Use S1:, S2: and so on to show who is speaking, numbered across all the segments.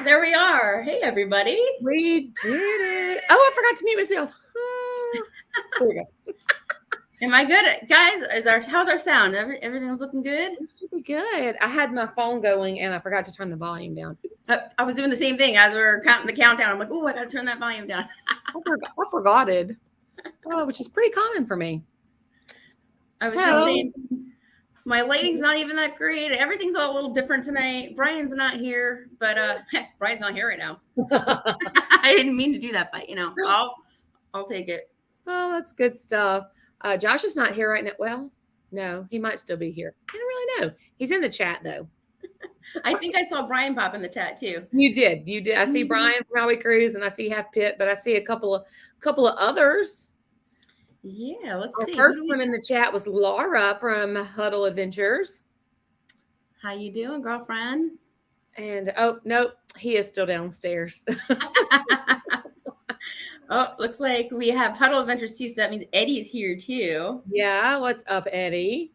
S1: There we are. Hey, everybody.
S2: We did it. Oh, I forgot to mute myself. There we go.
S1: Am I good, guys? How's our sound? Everything's looking good.
S2: It should be good. I had my phone going and I forgot to turn the volume down.
S1: I was doing the same thing as we were counting the countdown. I'm like, oh, I gotta turn that volume down.
S2: I forgot it. Oh, which is pretty common for me.
S1: I was just saying, my lighting's not even that great. Everything's all a little different tonight. Brian's not here, but Brian's not here right now. I didn't mean to do that, but I'll take it.
S2: Oh, that's good stuff. Josh is not here right now. Well, no, he might still be here. I don't really know. He's in the chat though.
S1: I think I saw Brian pop in the chat too.
S2: You did. I see Brian from Howie Cruise, and I see Half Pit, but I see a couple of others.
S1: Yeah, let's see.
S2: Our first one in the chat was Laura from Huddle Adventures.
S1: How you doing, girlfriend?
S2: And oh no, he is still downstairs.
S1: Oh, looks like we have Huddle Adventures too, so that means Eddie's here too.
S2: Yeah, what's up, Eddie?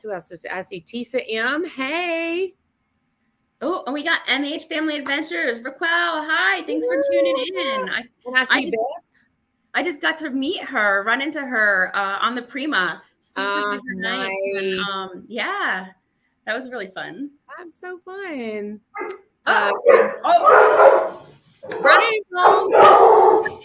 S2: Who else does I see? Tisa M. Hey.
S1: Oh, and we got MH Family Adventures. Raquel, hi. Thanks for tuning in. I just got to meet her, run into her on the Prima. Super nice. And, yeah, that was really fun.
S2: That's so fun.
S1: Brian home.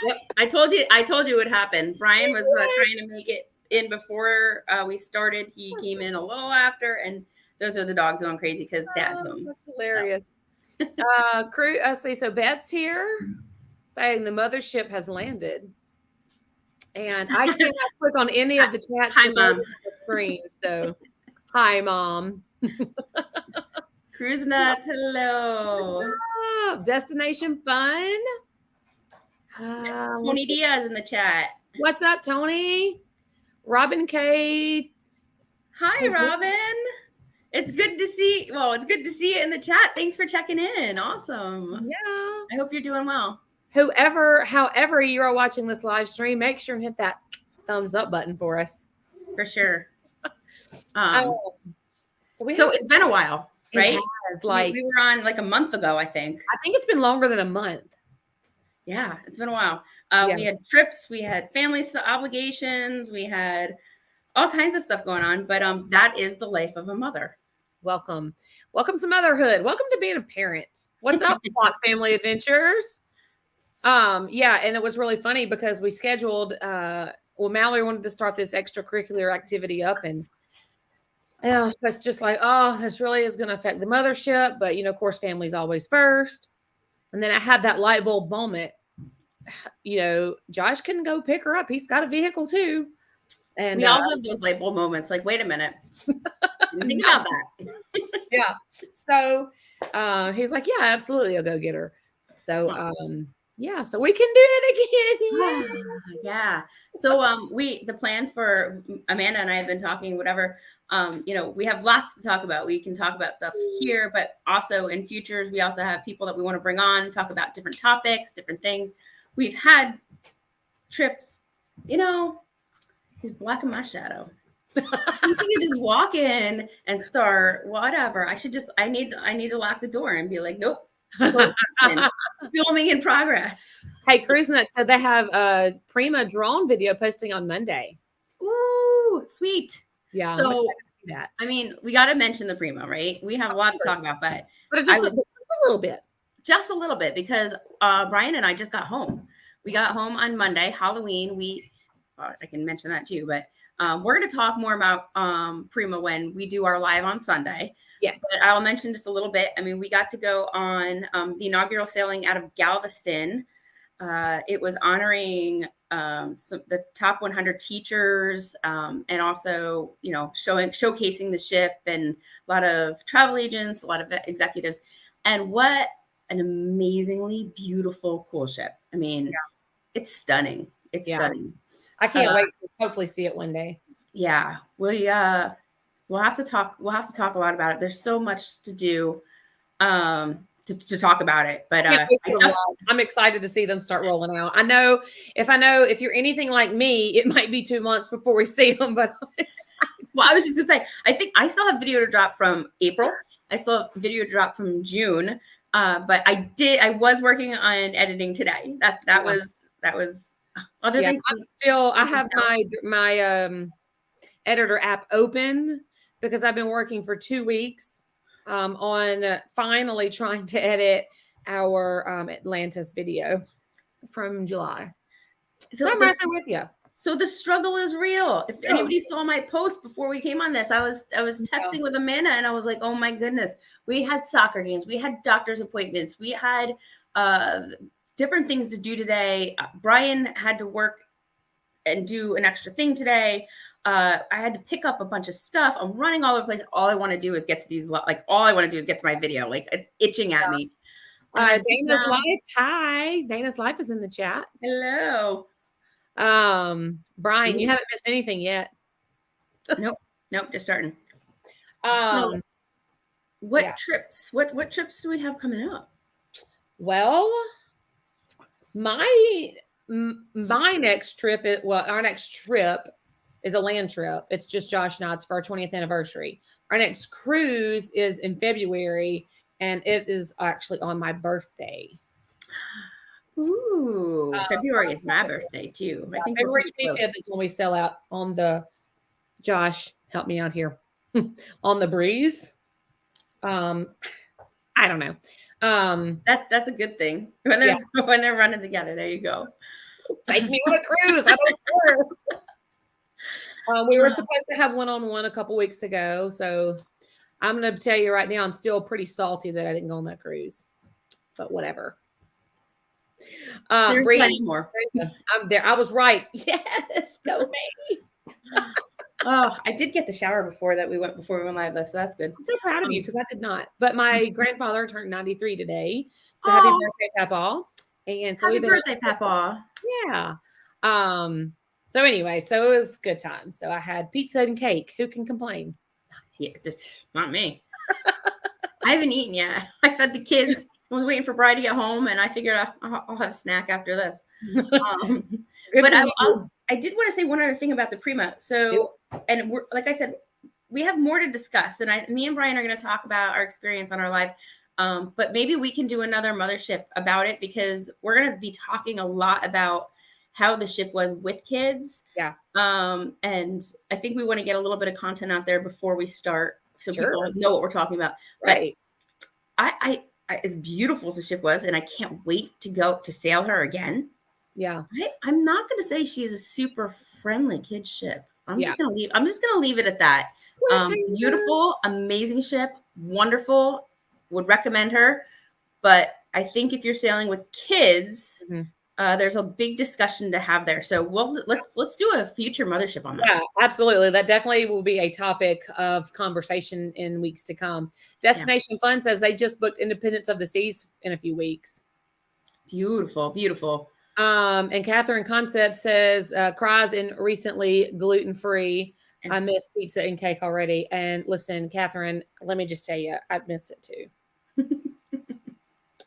S1: Yep, I told you it would happen. Brian was trying to make it in before we started. He came in a little after, and those are the dogs going crazy because Dad's home.
S2: That's hilarious. So Beth's here saying the mothership has landed, and I cannot click on any of the chats.
S1: Hi, Mom.
S2: Screen, so hi, Mom.
S1: Cruise Nuts, hello.
S2: Destination Fun.
S1: Tony Diaz in the chat.
S2: What's up, Tony? Robin K.
S1: Hi, Robin. It's good to see. Well, it's good to see you in the chat. Thanks for checking in. Awesome.
S2: Yeah.
S1: I hope you're doing well.
S2: However you are watching this live stream, make sure and hit that thumbs up button for us.
S1: For sure. So it's been a while, right? We were on like a month ago, I think.
S2: I think it's been longer than a month.
S1: Yeah, it's been a while. We had trips, we had family obligations, we had all kinds of stuff going on, but that is the life of a mother.
S2: Welcome to motherhood. Welcome to being a parent. What's up, Flock Family Adventures? And it was really funny because we scheduled. Mallory wanted to start this extracurricular activity up, and it's just like, this really is going to affect the mothership. But of course, family's always first. And then I had that light bulb moment. Josh can go pick her up. He's got a vehicle too. And
S1: we all have those light bulb moments. Like, wait a minute. Think about that.
S2: Yeah. So he's like, yeah, absolutely. I'll go get her. So, so we can do it again.
S1: Yeah. So the plan for Amanda and I have been talking, whatever, we have lots to talk about. We can talk about stuff here, but also in futures, we also have people that we want to bring on, talk about different topics, different things. We've had trips, he's blocking my shadow. You can just walk in and start whatever. I need to lock the door and be like, nope. Filming in progress.
S2: Hey, Cruise Nuts said they have a Prima drone video posting on Monday.
S1: Ooh, sweet.
S2: Yeah.
S1: So I mean, we got to mention the Prima, right? We have a lot to talk about, but
S2: it's just a little bit.
S1: Just a little bit, because Brian and I just got home. We got home on Monday, Halloween. I can mention that too, but we're going to talk more about Prima when we do our live on Sunday.
S2: Yes.
S1: But I'll mention just a little bit. I mean, we got to go on the inaugural sailing out of Galveston. It was honoring the top 100 teachers and also, showcasing the ship and a lot of travel agents, a lot of executives. And what an amazingly beautiful, cool ship. I mean, It's stunning. It's stunning.
S2: I can't wait to hopefully see it one day.
S1: Yeah. We'll have to talk. We'll have to talk a lot about it. There's so much to do to talk about it. But
S2: I'm excited to see them start rolling out. I know if you're anything like me, it might be 2 months before we see them, but I'm excited.
S1: Well, I was just gonna say, I think I still have video to drop from April. I still have video to drop from June. But I was working on editing today. That was other
S2: Yeah,
S1: than
S2: I have my editor app open because I've been working for 2 weeks on finally trying to edit our Atlantis video from July. So I'm right there with you.
S1: So the struggle is real. If anybody saw my post before we came on this, I was texting with Amanda and I was like, oh my goodness, we had soccer games, we had doctor's appointments, we had different things to do today. Brian had to work and do an extra thing today. I had to pick up a bunch of stuff. I'm running all over the place. All I want to do is get to these, like, all I want to do is get to my video. Like, it's itching at me.
S2: Dana's Life. Hi. Dana's Life is in the chat.
S1: Hello.
S2: Brian, you haven't missed anything yet.
S1: Nope, just starting.
S2: So,
S1: what trips do we have coming up?
S2: Well, my next trip our next trip is a land trip. It's just Josh and I. It's for our 20th anniversary. Our next cruise is in February, and it is actually on my birthday.
S1: Ooh, February is my birthday too. I think
S2: February 25th is when we sail out on the, Josh, help me out here, on the breeze. I don't know.
S1: That's a good thing when they're running together. There you go.
S2: Take me on a cruise. I don't care. We were supposed to have one-on-one a couple weeks ago, so I'm going to tell you right now, I'm still pretty salty that I didn't go on that cruise, but whatever.
S1: There's plenty more.
S2: I'm there. I was right. Yes, go me.
S1: Oh, I did get the shower before we went live though, so that's good.
S2: I'm so proud of you because I did not. But my grandfather turned 93 today, so happy birthday, Papa! And so
S1: happy birthday, Papa!
S2: Yeah. So anyway, so it was a good time. So I had pizza and cake. Who can complain?
S1: Yeah, not me. I haven't eaten yet. I fed the kids. I was waiting for Bri to get home, and I figured I'll have a snack after this. But I did want to say one other thing about the Prima. So, and like I said, we have more to discuss, and me and Brian are going to talk about our experience on our live. But maybe we can do another mothership about it because we're going to be talking a lot about how the ship was with kids.
S2: Yeah.
S1: And I think we want to get a little bit of content out there before we start, so people know what we're talking about.
S2: Right.
S1: But I as beautiful as the ship was, and I can't wait to go to sail her again.
S2: Yeah.
S1: I'm not going to say she's a super friendly kid ship. I'm just going to leave it at that. Beautiful, amazing ship, wonderful. Would recommend her. But I think if you're sailing with kids, there's a big discussion to have there. So let's do a future mothership on that.
S2: Yeah, absolutely. That definitely will be a topic of conversation in weeks to come. Destination Fun says they just booked Independence of the Seas in a few weeks.
S1: Beautiful, beautiful.
S2: And Catherine Concept says cries in recently gluten-free. I miss pizza and cake already. And listen, Catherine, let me just tell you, I miss it too.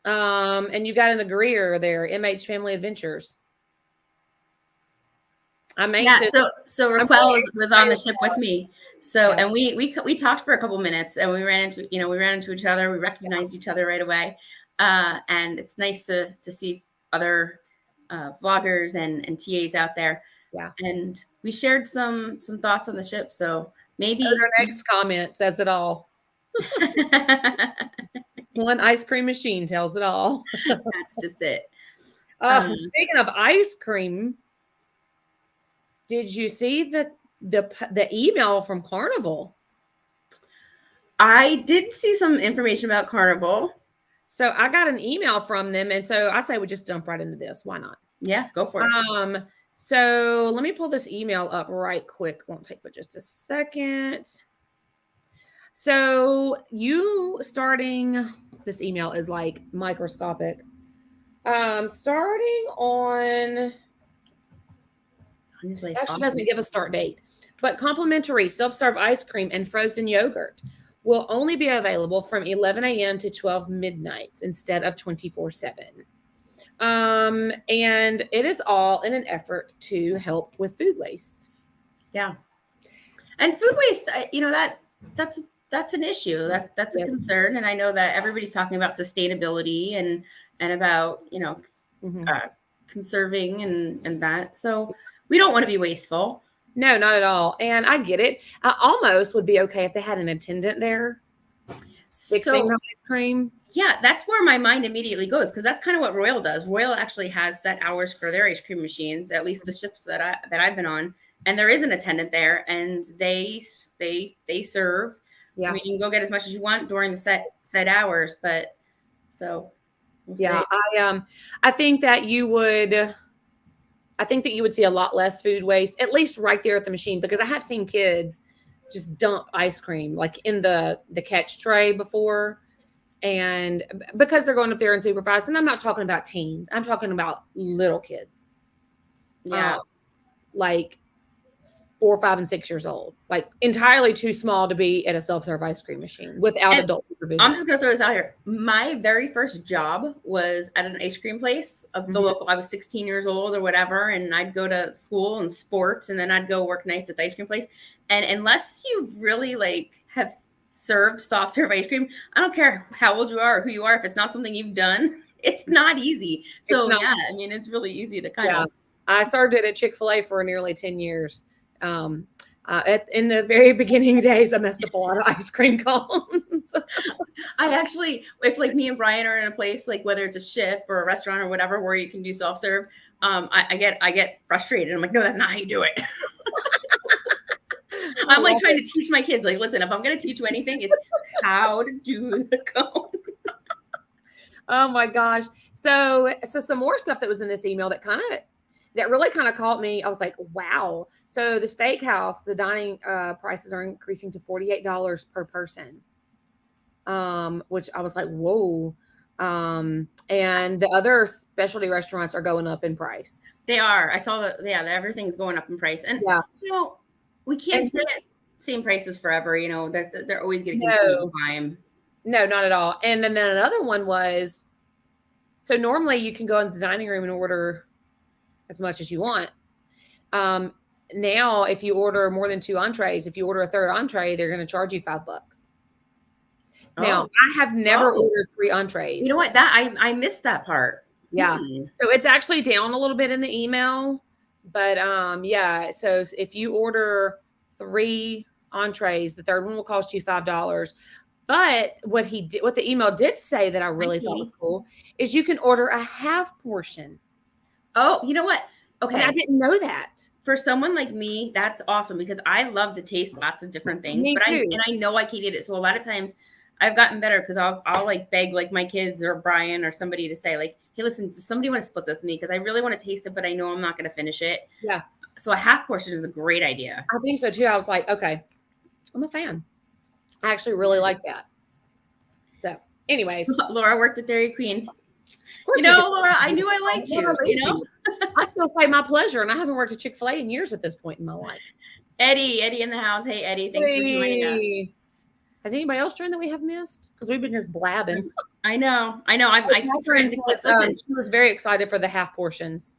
S2: And you got an agreeer there, MH Family Adventures. I'm anxious.
S1: Yeah, so Raquel was on the ship with me. So and we talked for a couple minutes, and we ran into each other. We recognized each other right away, and it's nice to see other vloggers and TAs out there.
S2: Yeah,
S1: and we shared some thoughts on the ship. So maybe
S2: our next comment says it all. One ice cream machine tells it all.
S1: That's just it.
S2: Speaking of ice cream, did you see the email from Carnival?
S1: I did see some information about Carnival.
S2: So I got an email from them, and so I say we just jump right into this. Why not?
S1: Yeah, go for it.
S2: So let me pull this email up right quick. Won't take but just a second. So you starting this email is like microscopic. Starting on actually doesn't give a start date, but complimentary self-serve ice cream and frozen yogurt will only be available from 11 a.m. to 12 midnight instead of 24/7. And it is all in an effort to help with food waste.
S1: Yeah. And food waste, that's that's an issue. That's a
S2: Yes.
S1: concern. And I know that everybody's talking about sustainability and about
S2: Mhm.
S1: uh, conserving and that. So we don't want to be wasteful.
S2: No, not at all. And I get it. I almost would be okay if they had an attendant there mixing the
S1: So
S2: ice cream.
S1: yeah, that's where my mind immediately goes because that's kind of what Royal does. Royal actually has set hours for their ice cream machines, at least the ships that I've been on, and there is an attendant there, and they serve. I
S2: Yeah.
S1: mean, you can go get as much as you want during the set hours, but so we'll
S2: Yeah.
S1: see.
S2: I think that you would I think that you would see a lot less food waste, at least right there at the machine, because I have seen kids just dump ice cream like in the catch tray before. And because they're going up there and supervised, and I'm not talking about teens, I'm talking about little kids, um,
S1: Yeah.
S2: like 4, 5, and 6 years old, like entirely too small to be at a self-serve ice cream machine without
S1: And
S2: adult
S1: I'm
S2: supervision.
S1: just gonna throw this out here. My very first job was at an ice cream place of the
S2: Mhm.
S1: local. I was 16 years old or whatever, and I'd go to school and sports, and then I'd go work nights at the ice cream place. And unless you really like have served soft serve ice cream, I don't care how old you are or who you are. If it's not something you've done, it's not easy.
S2: It's
S1: So
S2: not,
S1: yeah, I mean, it's really easy to kind
S2: yeah.
S1: of.
S2: I served it at Chick-fil-A for nearly 10 years. Um, in the very beginning days, I messed up a lot of ice cream cones.
S1: I actually, if like me and Brian are in a place like whether it's a ship or a restaurant or whatever where you can do self serve, I get frustrated. I'm like, no, that's not how you do it.
S2: I
S1: I'm like
S2: love
S1: trying
S2: it.
S1: to teach my kids, like, listen, if I'm going to teach you anything, it's how to do the cone.
S2: Oh my gosh. So some more stuff that was in this email that really kind of caught me. I was like, wow. So the steakhouse, the dining prices are increasing to $48 per person. Which I was like, whoa. And the other specialty restaurants are going up in price.
S1: They are. I saw that. Yeah, everything's going up in price, and
S2: Yeah.
S1: you know, we can't
S2: And
S1: stay at same prices forever. You know, they're always going to continue to
S2: no,
S1: climb.
S2: no, not at all. And then another one was, so normally you can go in the dining room and order as much as you want. Um, Now, if you order more than 2 entrees, if you order a third entree, they're going to charge you $5. Now,
S1: Oh,
S2: I have never
S1: oh,
S2: ordered three
S1: you know
S2: entrees.
S1: what? That I missed that part.
S2: Yeah. So it's actually down a little bit in the email, but yeah, so if you order 3 entrees, the third one will cost you $5. But what the email did say that I really thought was cool is you can order a half portion.
S1: Oh, you know what?
S2: And I
S1: Okay.
S2: didn't know that.
S1: For someone like me, that's awesome because I love to taste lots of different things,
S2: Me
S1: but
S2: too.
S1: I know I can't eat it. So a lot of times I've gotten better because I'll like beg like my kids or Brian or somebody to say like, hey, listen, does somebody want to split this with me? Because I really want to taste it, but I know I'm not going to finish it.
S2: Yeah,
S1: So a half portion is a great idea.
S2: I think so too. I was like, okay, I'm a fan. I actually really like that. So, anyways, of
S1: Laura worked at Dairy Queen.
S2: course
S1: You
S2: you
S1: know,
S2: could
S1: Laura, I
S2: say
S1: knew I
S2: I'll
S1: liked
S2: never
S1: you.
S2: leave you. I still say my pleasure, and I haven't worked at Chick-fil-A in years at this point in my life.
S1: Eddie in the house. Hey, Eddie, thanks for joining us.
S2: Hey. Has anybody else joined that we have missed? Because we've been just blabbing.
S1: I know. I
S2: Catherine
S1: listen,
S2: says, she was very excited for the half portions.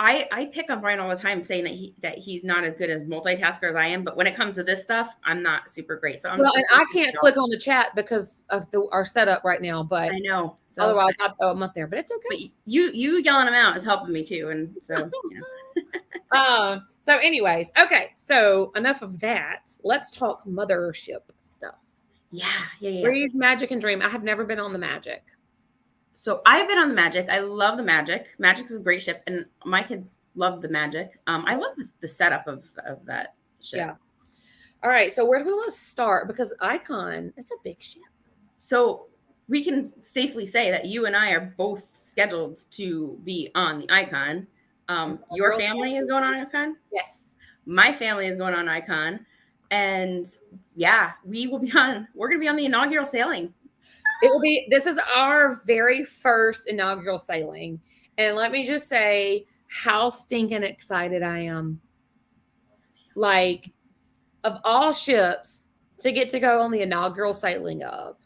S1: I pick on Brian all the time saying that he's not as good as multitasker as I am, but when it comes to this stuff, I'm not super great. So
S2: Well, and I can't click on the chat because of our setup right now, but
S1: I know. So
S2: otherwise I'd throw them up there. But it's okay.
S1: but you yelling them out is helping me too, and so
S2: So anyways, okay. So enough of that. Let's talk mothership stuff.
S1: yeah.
S2: Breeze, Magic, and Dream. I have never been on the Magic.
S1: So I've been on the Magic. I love the Magic. Magic is a great ship, and my kids love the Magic. I love the setup of that ship.
S2: Yeah. All right. So where do we want to start? Because Icon, it's a big ship.
S1: So we can safely say that you and I are both scheduled to be on the Icon. Your family is going on Icon.
S2: Yes.
S1: My family is going on Icon, and yeah, we're going to be on the inaugural sailing.
S2: This is our very first inaugural sailing. And let me just say how stinking excited I am. Like, of all ships to get to go on the inaugural sailing of,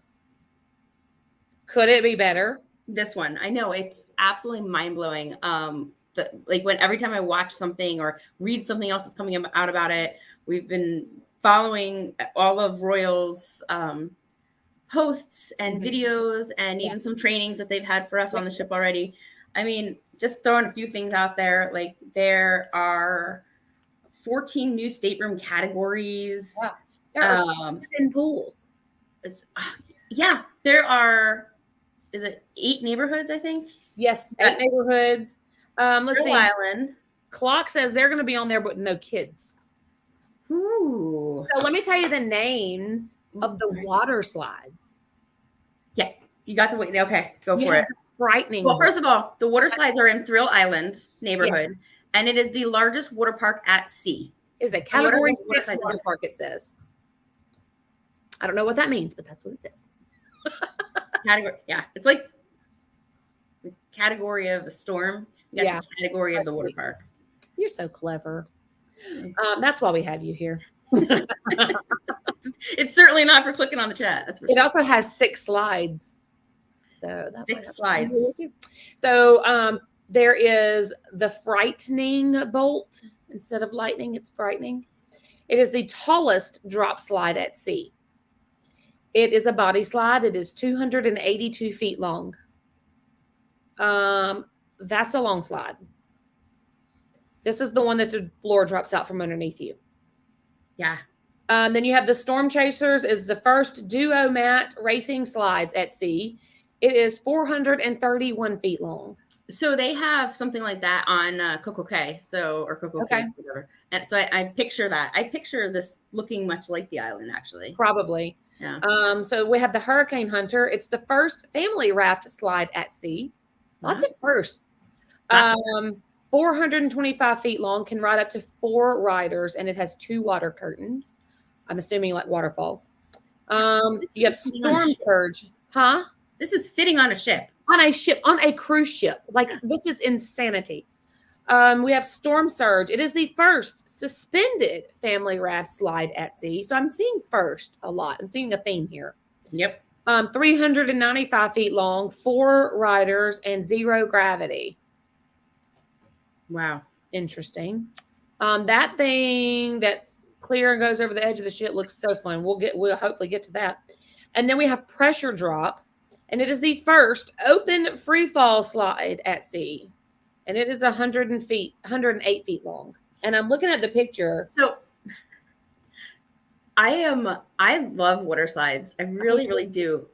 S2: could it be better?
S1: This one, I know it's absolutely mind blowing. Like when every time I watch something or read something else that's coming out about it, we've been following all of Royal's posts and videos and even some trainings that they've had for us on the ship already. I mean, just throwing a few things out there, like there are 14 new stateroom categories.
S2: Wow. There are 7 pools.
S1: Yeah, there are, is it 8 neighborhoods, I think?
S2: Yes, 8 neighborhoods. Let's see.
S1: Island.
S2: Clock says they're going to be on there, but no kids.
S1: Ooh.
S2: So let me tell you the names of the water slides.
S1: Yeah, you got the way. Okay, go for it.
S2: Frightening.
S1: Well, first of all, the water slides are in Thrill Island neighborhood, and it is the largest water park at sea.
S2: It is a category 6 water park, it says. I don't know what that means, but that's what it says.
S1: Category, yeah. It's like the category of a storm. You got the category of the water park.
S2: You're so clever. That's why we have you here.
S1: It's certainly not for clicking on the chat. That's for
S2: it also has 6 slides. So that's
S1: 6 slides.
S2: So there is the frightening bolt. Instead of lightning, it's frightening. It is the tallest drop slide at sea. It is a body slide. It is 282 feet long. That's a long slide. This is the one that the floor drops out from underneath you.
S1: Yeah.
S2: Then you have the Storm Chasers is the first duo mat racing slides at sea. It is 431 feet long.
S1: So they have something like that on Coco Cay, or Coco Cay, whatever. And so I picture that. I picture this looking much like the island, actually.
S2: Probably.
S1: Yeah.
S2: So we have the Hurricane Hunter. It's the first family raft slide at sea. Lots of firsts. 425 feet long, can ride up to 4 riders, and it has 2 water curtains. I'm assuming like waterfalls. You have Storm Surge. Huh?
S1: This is fitting on a ship.
S2: On a cruise ship. Like, this is insanity. We have Storm Surge. It is the first suspended family raft slide at sea. So I'm seeing first a lot. I'm seeing a theme here.
S1: Yep.
S2: 395 feet long, 4 riders, and 0 gravity.
S1: Wow.
S2: Interesting. That thing that's clear and goes over the edge of the ship looks so fun. We'll hopefully get to that. And then we have Pressure Drop. And it is the first open free fall slide at sea. And it is 108 feet long. And I'm looking at the picture.
S1: So I love water slides. I really, really do.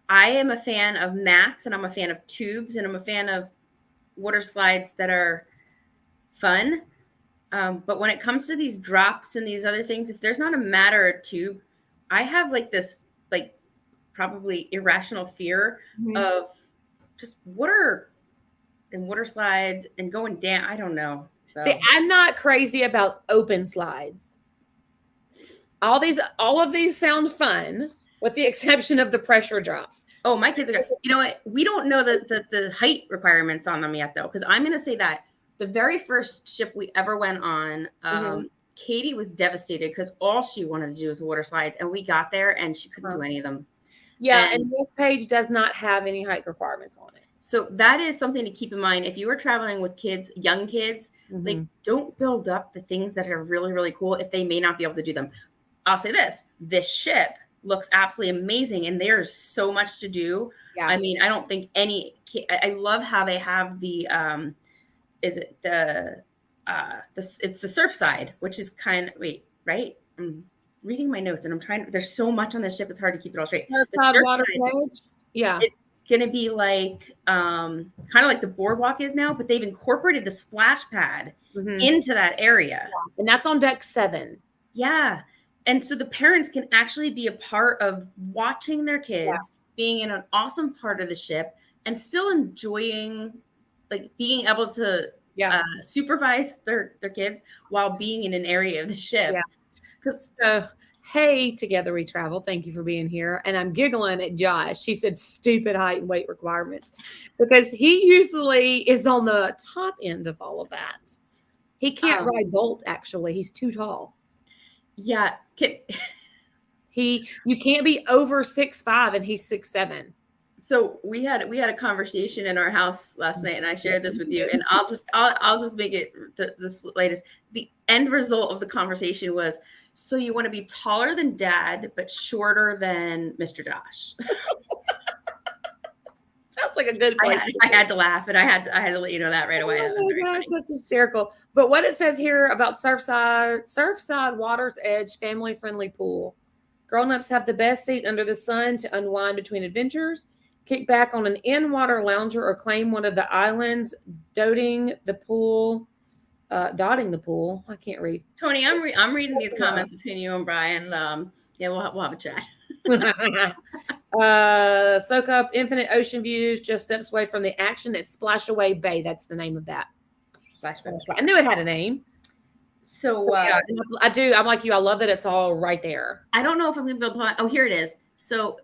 S1: I am a fan of mats, and I'm a fan of tubes, and I'm a fan of water slides that are fun. But when it comes to these drops and these other things, if there's not a mat or a tube, I have like this, like, probably irrational fear of just water and water slides and going down. I don't know. So.
S2: See, I'm not crazy about open slides. All of these sound fun, with the exception of the Pressure Drop.
S1: Oh, my kids are good. You know what? We don't know the height requirements on them yet, though, because I'm going to say that the very first ship we ever went on, Katie was devastated because all she wanted to do was water slides, and we got there and she couldn't do any of them.
S2: Yeah, and this page does not have any height requirements on it.
S1: So that is something to keep in mind. If you are traveling with kids, young kids, like, don't build up the things that are really, really cool if they may not be able to do them. I'll say this ship looks absolutely amazing, and there's so much to do. Yeah. I mean, I don't think I love how they have the, it's the surf side, which is right? Reading my notes, and there's so much on this ship, it's hard to keep it all straight.
S2: Water side, yeah.
S1: It's going to be like, kind of like the boardwalk is now, but they've incorporated the splash pad into that area.
S2: Yeah. And that's on deck 7.
S1: Yeah. And so the parents can actually be a part of watching their kids, being in an awesome part of the ship, and still enjoying, like, being able to supervise their kids while being in an area of the ship.
S2: Yeah. Because hey, Together We Travel, thank you for being here. And I'm giggling at Josh. He said stupid height and weight requirements, because he usually is on the top end of all of that. He can't ride Bolt, actually. He's too tall.
S1: Yeah.
S2: You can't be over 6'5", and he's 6'7".
S1: So we had a conversation in our house last night, and I shared this with you. And I'll just make it the latest. The end result of the conversation was, so you want to be taller than Dad, but shorter than Mr. Josh.
S2: Sounds like a good place.
S1: I had to laugh, and I had to let you know that right away. That was
S2: Oh
S1: very
S2: my gosh,
S1: funny.
S2: that's hysterical. But what it says here about Surfside Water's Edge family friendly pool. Grown-ups have the best seat under the sun to unwind between adventures. Kick back on an in-water lounger or claim one of the islands, dotting the pool. I can't read.
S1: Tony, I'm reading these comments between you and Brian. Yeah, we'll have a chat.
S2: Soak up infinite ocean views, just steps away from the action at Splash Away Bay. That's the name of that.
S1: Splash Bay.
S2: I knew it had a name.
S1: So
S2: yeah, I do. I'm like you. I love that it's all right there.
S1: I don't know if I'm going to be able to. Oh, here it is. So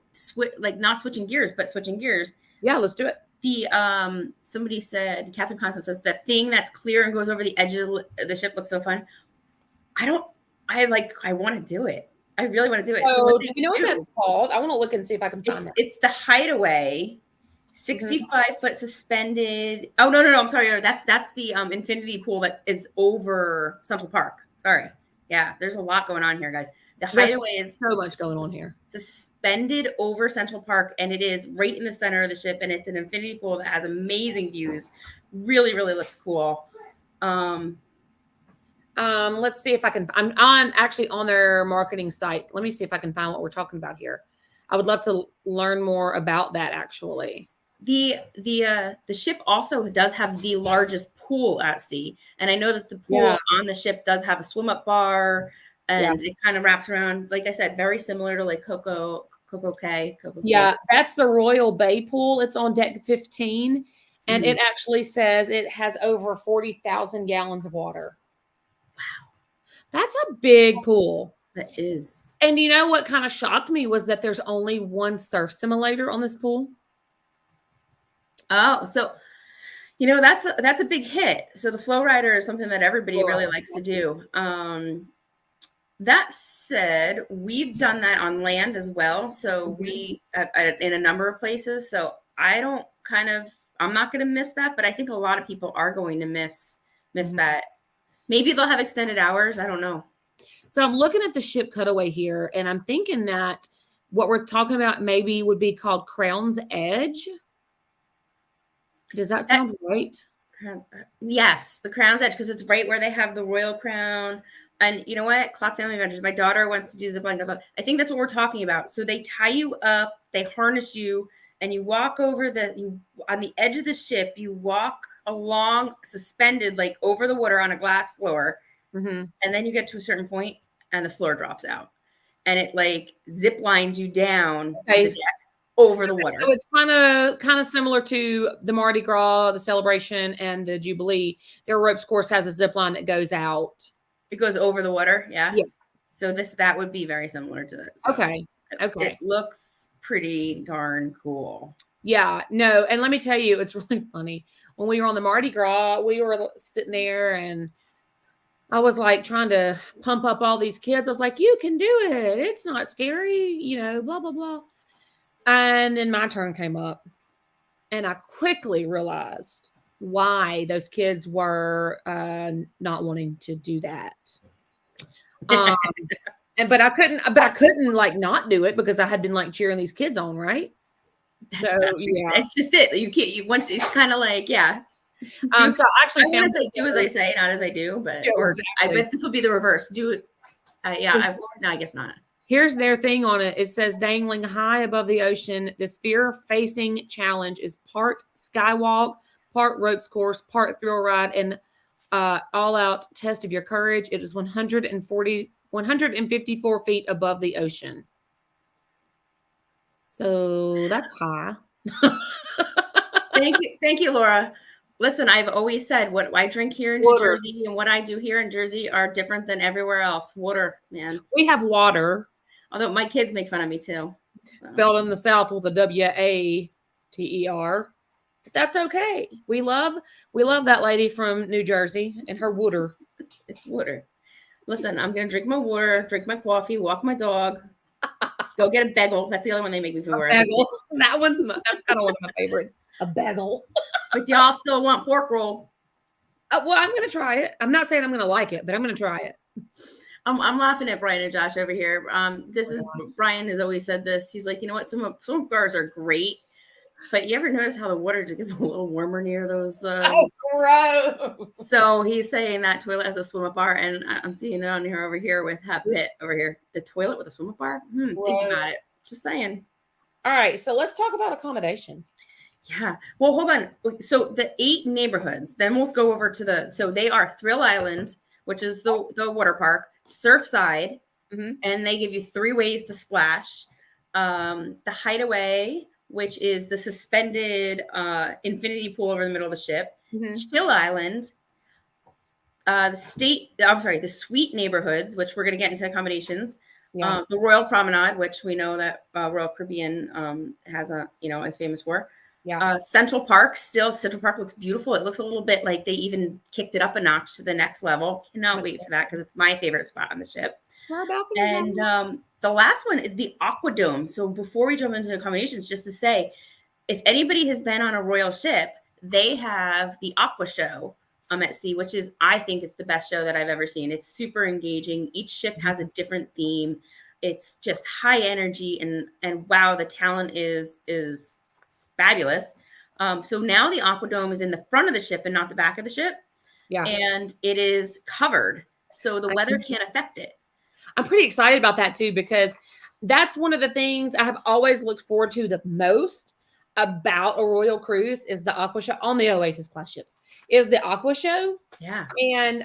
S1: not switching gears, but switching gears.
S2: Yeah, let's do it.
S1: The somebody said, Catherine Constance says, the thing that's clear and goes over the edge of the ship looks so fun. I want to do it. I really want to do it.
S2: So do you know what that's called? I want to look and see if I can find that.
S1: It's the Hideaway, 65-foot suspended. Oh, no. I'm sorry. That's the infinity pool that is over Central Park. Sorry. Yeah, there's a lot going on here, guys. The Hideaway is
S2: so much going on here.
S1: Suspended over Central Park, and it is right in the center of the ship, and it's an infinity pool that has amazing views. Really, really looks cool.
S2: Let's see if I can. I'm actually on their marketing site. Let me see if I can find what we're talking about here. I would love to learn more about that. Actually,
S1: the ship also does have the largest pool at sea, and I know that the pool on the ship does have a swim up bar, and it kind of wraps around. Like I said, very similar to like Coco Cay.
S2: Yeah, that's the Royal Bay pool. It's on deck 15, and it actually says it has over 40,000 gallons of water.
S1: Wow.
S2: That's a big pool.
S1: That is.
S2: And you know what kind of shocked me was that there's only one surf simulator on this pool.
S1: Oh, so that's a big hit. So the Flow Rider is something that everybody really likes to do. That said, we've done that on land as well. So we in a number of places. So I'm not going to miss that, but I think a lot of people are going to miss that. Maybe they'll have extended hours. I don't know.
S2: So I'm looking at the ship cutaway here, and I'm thinking that what we're talking about maybe would be called Crown's Edge. Does that sound right?
S1: Yes, the Crown's Edge, because it's right where they have the Royal Crown. And you know what? Clock Family Adventures. My daughter wants to do zip line. I think that's what we're talking about. So they tie you up, they harness you, and you walk over on the edge of the ship. You walk along suspended like over the water on a glass floor, and then you get to a certain point and the floor drops out, and it like zip lines you down to the deck over the water.
S2: So it's kind of similar to the Mardi Gras, the Celebration, and the Jubilee. Their ropes course has a zip line that goes out.
S1: It goes over the water. Yeah. So that would be very similar to it. So
S2: okay.
S1: It looks pretty darn cool.
S2: Yeah, no. And let me tell you, it's really funny. When we were on the Mardi Gras, we were sitting there and I was like trying to pump up all these kids. I was like, you can do it. It's not scary, blah, blah, blah. And then my turn came up and I quickly realized why those kids were not wanting to do that. But I couldn't like not do it because I had been like cheering these kids on, right? So
S1: it's just it. You can't. Once it's kind of like
S2: So I actually
S1: do as I say, not as I do. But I bet this will be the reverse. Do it. No, I guess not.
S2: Here's their thing on it. It says dangling high above the ocean. This fear-facing challenge is part skywalk, part ropes course, part thrill ride, and all-out test of your courage. It is 154 feet above the ocean. So that's high.
S1: Thank you, Laura. Listen, I've always said what I drink here in New Jersey and what I do here in Jersey are different than everywhere else. Water, man.
S2: We have water.
S1: Although my kids make fun of me too.
S2: Spelled in the South with a Water. But that's okay. We love that lady from New Jersey and her water.
S1: It's water. Listen, I'm going to drink my water, drink my coffee, walk my dog. Go get a bagel. That's the other one they make me for.
S2: Bagel. That's kind of one of my favorites. A bagel.
S1: But y'all still want pork roll.
S2: Well, I'm going to try it. I'm not saying I'm going to like it, but I'm going to try it.
S1: I'm laughing at Brian and Josh over here. Brian has always said this. He's like, you know what? Some bars are great, but you ever notice how the water just gets a little warmer near those?
S2: Oh, gross.
S1: So he's saying that toilet has a swim up bar, and I'm seeing it on here over here with Hat Pit over here. The toilet with a swim up bar. Think about it. Just saying.
S2: All right, so let's talk about accommodations.
S1: Yeah. Well, hold on. So the 8 neighborhoods. Then we'll go over to so they are Thrill Island, which is the water park, Surfside, and they give you 3 ways to splash. The Hideaway, which is the suspended infinity pool over the middle of the ship. Chill Island, the Sweet Neighborhoods, which we're going to get into accommodations. Yeah. The Royal Promenade, which we know that Royal Caribbean has is famous for. Yeah. Central Park looks beautiful. It looks a little bit like they even kicked it up a notch to the next level. Cannot wait for that because it's my favorite spot on the ship. And the last one is the Aquadome. So before we jump into accommodations, just to say, if anybody has been on a royal ship, they have the Aqua Show at sea, which is, I think it's the best show that I've ever seen. It's super engaging. Each ship has a different theme. It's just high energy and wow, the talent is fabulous. So now the Aquadome is in the front of the ship and not the back of the ship. Yeah. And it is covered. So the weather can't affect it.
S2: I'm pretty excited about that too, because that's one of the things I have always looked forward to the most about a royal cruise is the Aqua Show on the Oasis class ships is the Aqua Show. Yeah. And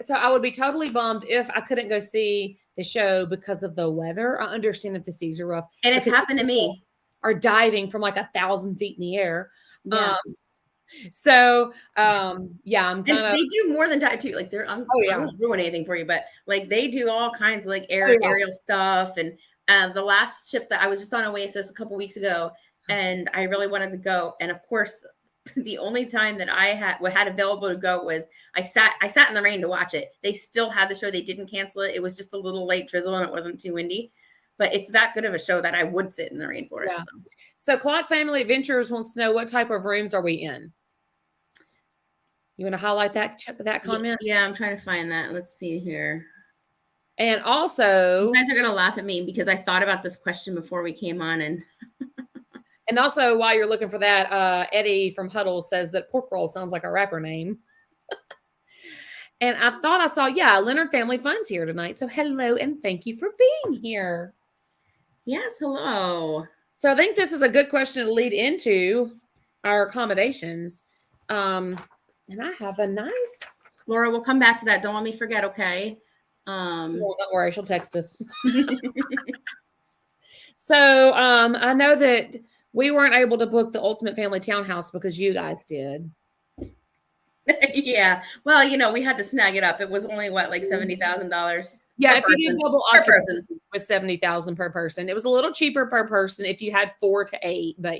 S2: so I would be totally bummed if I couldn't go see the show because of the weather. I understand if the seas are rough.
S1: And it's happened to me.
S2: Are diving from like 1,000 feet in the air. Yeah. I'm kind of.
S1: They do more than dive too. Like I don't ruin anything for you, but like they do all kinds of like aerial stuff. And the last ship that I was just on Oasis a couple weeks ago, and I really wanted to go. And of course, the only time that I had available to go was I sat in the rain to watch it. They still had the show. They didn't cancel it. It was just a little light drizzle and it wasn't too windy. But it's that good of a show that I would sit in the rain for it.
S2: Yeah. So Clark Family Adventures wants to know, what type of rooms are we in? You want to highlight that comment?
S1: Yeah, I'm trying to find that. Let's see here.
S2: And also,
S1: you guys are going to laugh at me because I thought about this question before we came on.
S2: And also, while you're looking for that, Eddie from Huddle says that pork roll sounds like a rapper name. And I thought I saw, Leonard Family Fun's here tonight. So hello and thank you for being here.
S1: Yes, hello.
S2: So I think this is a good question to lead into our accommodations. And I have a nice.
S1: Laura, we'll come back to that. Don't let me forget, okay?
S2: Well, don't worry, she'll text us. So I know that we weren't able to book the Ultimate Family Townhouse because you guys did.
S1: Yeah. Well, we had to snag it up. It was only like $70,000.
S2: Yeah, if you did double occupancy, it was $70,000 per person. It was a little cheaper per person if you had 4 to 8, but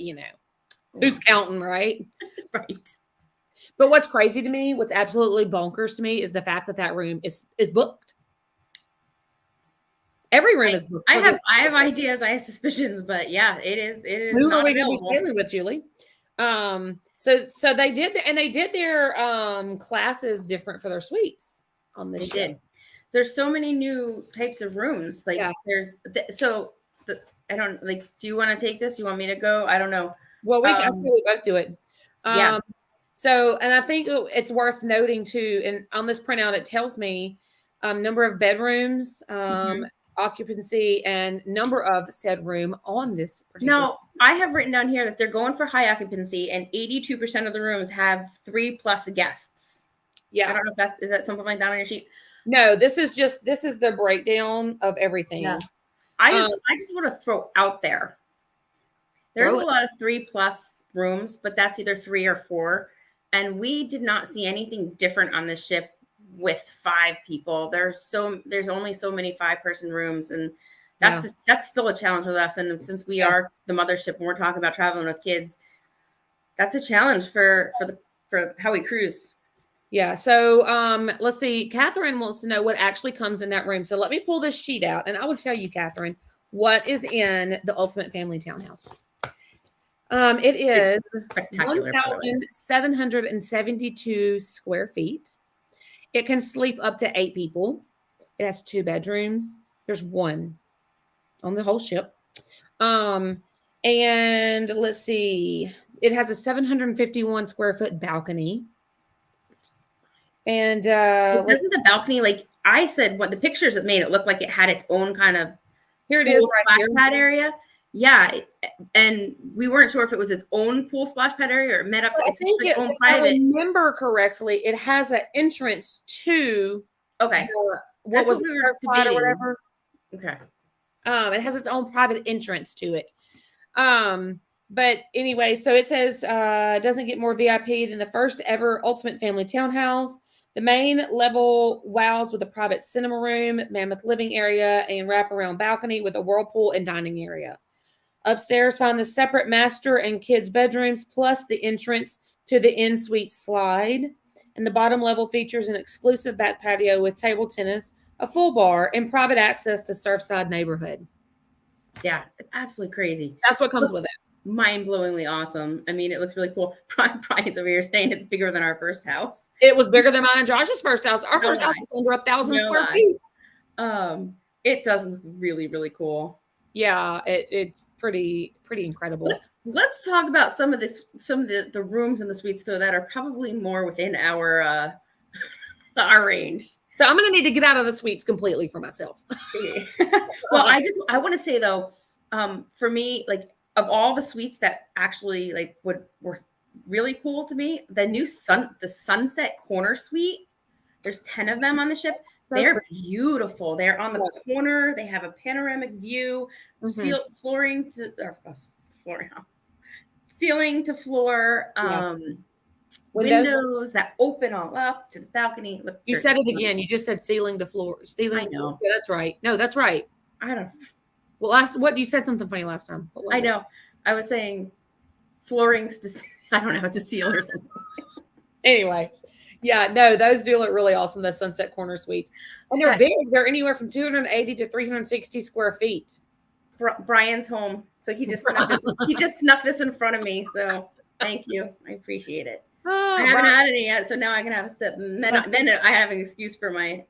S2: who's counting, right?
S1: Right.
S2: But what's crazy to me, what's absolutely bonkers to me, is the fact that room is booked. Every room is booked.
S1: I have ideas, I have suspicions, but yeah, it is.
S2: Who are we going to be sailing with, Julie? So they did their classes different for their suites on this ship.
S1: There's so many new types of rooms. Like I don't do you want to take this? You want me to go? I don't know.
S2: Well, we can both do it. So, and I think it's worth noting too, and on this printout, it tells me number of bedrooms, occupancy, and number of said room on this particular.
S1: No, I have written down here that they're going for high occupancy, and 82% of the rooms have 3+ guests. Yeah, I don't know if is that something like that on your sheet.
S2: No, this is the breakdown of everything. Yeah.
S1: I just want to throw out there's a lot of 3+ rooms, but that's either 3 or 4, and we did not see anything different on this ship with 5 people. There's only so many 5-person rooms, and that's still a challenge with us. And since we are the mothership and we're talking about traveling with kids, that's a challenge for how we cruise.
S2: Yeah. So let's see. Catherine wants to know what actually comes in that room. So let me pull this sheet out, and I will tell you, Catherine, what is in the Ultimate Family Townhouse. It is
S1: Spectacular, by the way.
S2: 1,772 square feet. It can sleep up to 8 people. It has 2 bedrooms. There's 1 on the whole ship. And let's see. It has a 751 square foot balcony. And
S1: Doesn't the balcony, like I said, what the pictures it made it look like it had its own kind of
S2: here it is, right
S1: splash
S2: here.
S1: pad area. Yeah, and we weren't sure if it was its own pool splash pad area or it met up to its own private.
S2: If I remember correctly, it has an entrance to
S1: what was we were debating.
S2: Or whatever.
S1: Okay.
S2: It has its own private entrance to it. But anyway, so it says doesn't get more VIP than the first ever Ultimate Family Townhouse. The main level wows with a private cinema room, mammoth living area, and wraparound balcony with a whirlpool and dining area. Upstairs, find the separate master and kids' bedrooms, plus the entrance to the in-suite slide. And the bottom level features an exclusive back patio with table tennis, a full bar, and private access to Surfside neighborhood.
S1: Yeah, it's absolutely crazy.
S2: That's what comes with it.
S1: Mind-blowingly awesome. I mean, it looks really cool. Brian's over here saying it's bigger than our first house.
S2: It was bigger than mine and Josh's first house. Our first house was under 1,000 square feet.
S1: It does look really, really cool.
S2: Yeah, it's pretty incredible.
S1: Let's talk about some of the rooms in the suites though that are probably more within our range.
S2: So I'm gonna need to get out of the suites completely for myself.
S1: Well, I want to say though, for me, like of all the suites that actually like were really cool to me, the Sunset Corner Suite. There's 10 of them on the ship. They're beautiful. They're on the corner. They have a panoramic view, ceiling to floor, windows that open all up to the balcony.
S2: You said it again. You just said ceiling to floor.
S1: I know.
S2: Yeah, that's right. No, that's right.
S1: I don't.
S2: Well, you said something funny last time.
S1: I know. I was saying floorings to. I don't know. It's a seal or something.
S2: Anyways. Yeah, no, those do look really awesome, the Sunset Corner Suites. And they're big. They're anywhere from 280 to 360 square feet.
S1: Brian's home. So he just snuck this in front of me. So thank you. I appreciate it. I haven't had any yet, so now I can have a sip. And then I have an excuse for my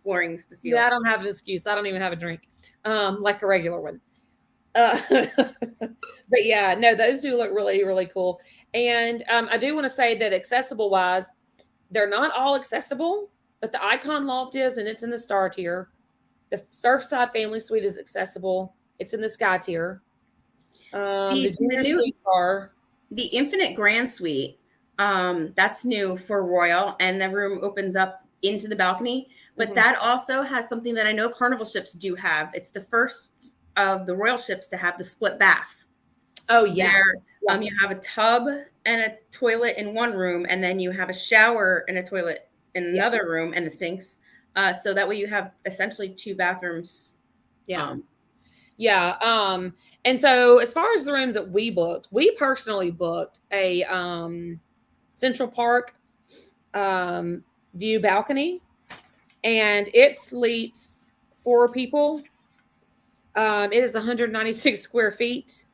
S1: floorings to seal.
S2: Yeah, I don't have an excuse. I don't even have a drink. Like a regular one. But yeah, no, those do look really, really cool. And I do want to say that accessible wise, they're not all accessible, but the Icon Loft is, and it's in the star tier. The Surfside Family Suite is accessible. It's in the sky tier. The
S1: Infinite Grand Suite, that's new for Royal, and the room opens up into the balcony. But that also has something that I know Carnival ships do have. It's the first of the Royal ships to have the split bath.
S2: Oh, yeah.
S1: You have a tub and a toilet in one room, and then you have a shower and a toilet in another room, and the sinks. So that way you have essentially 2 bathrooms.
S2: Yeah. And so as far as the room that we booked, we personally booked a Central Park view balcony, and it sleeps 4 people. It is 196 square feet.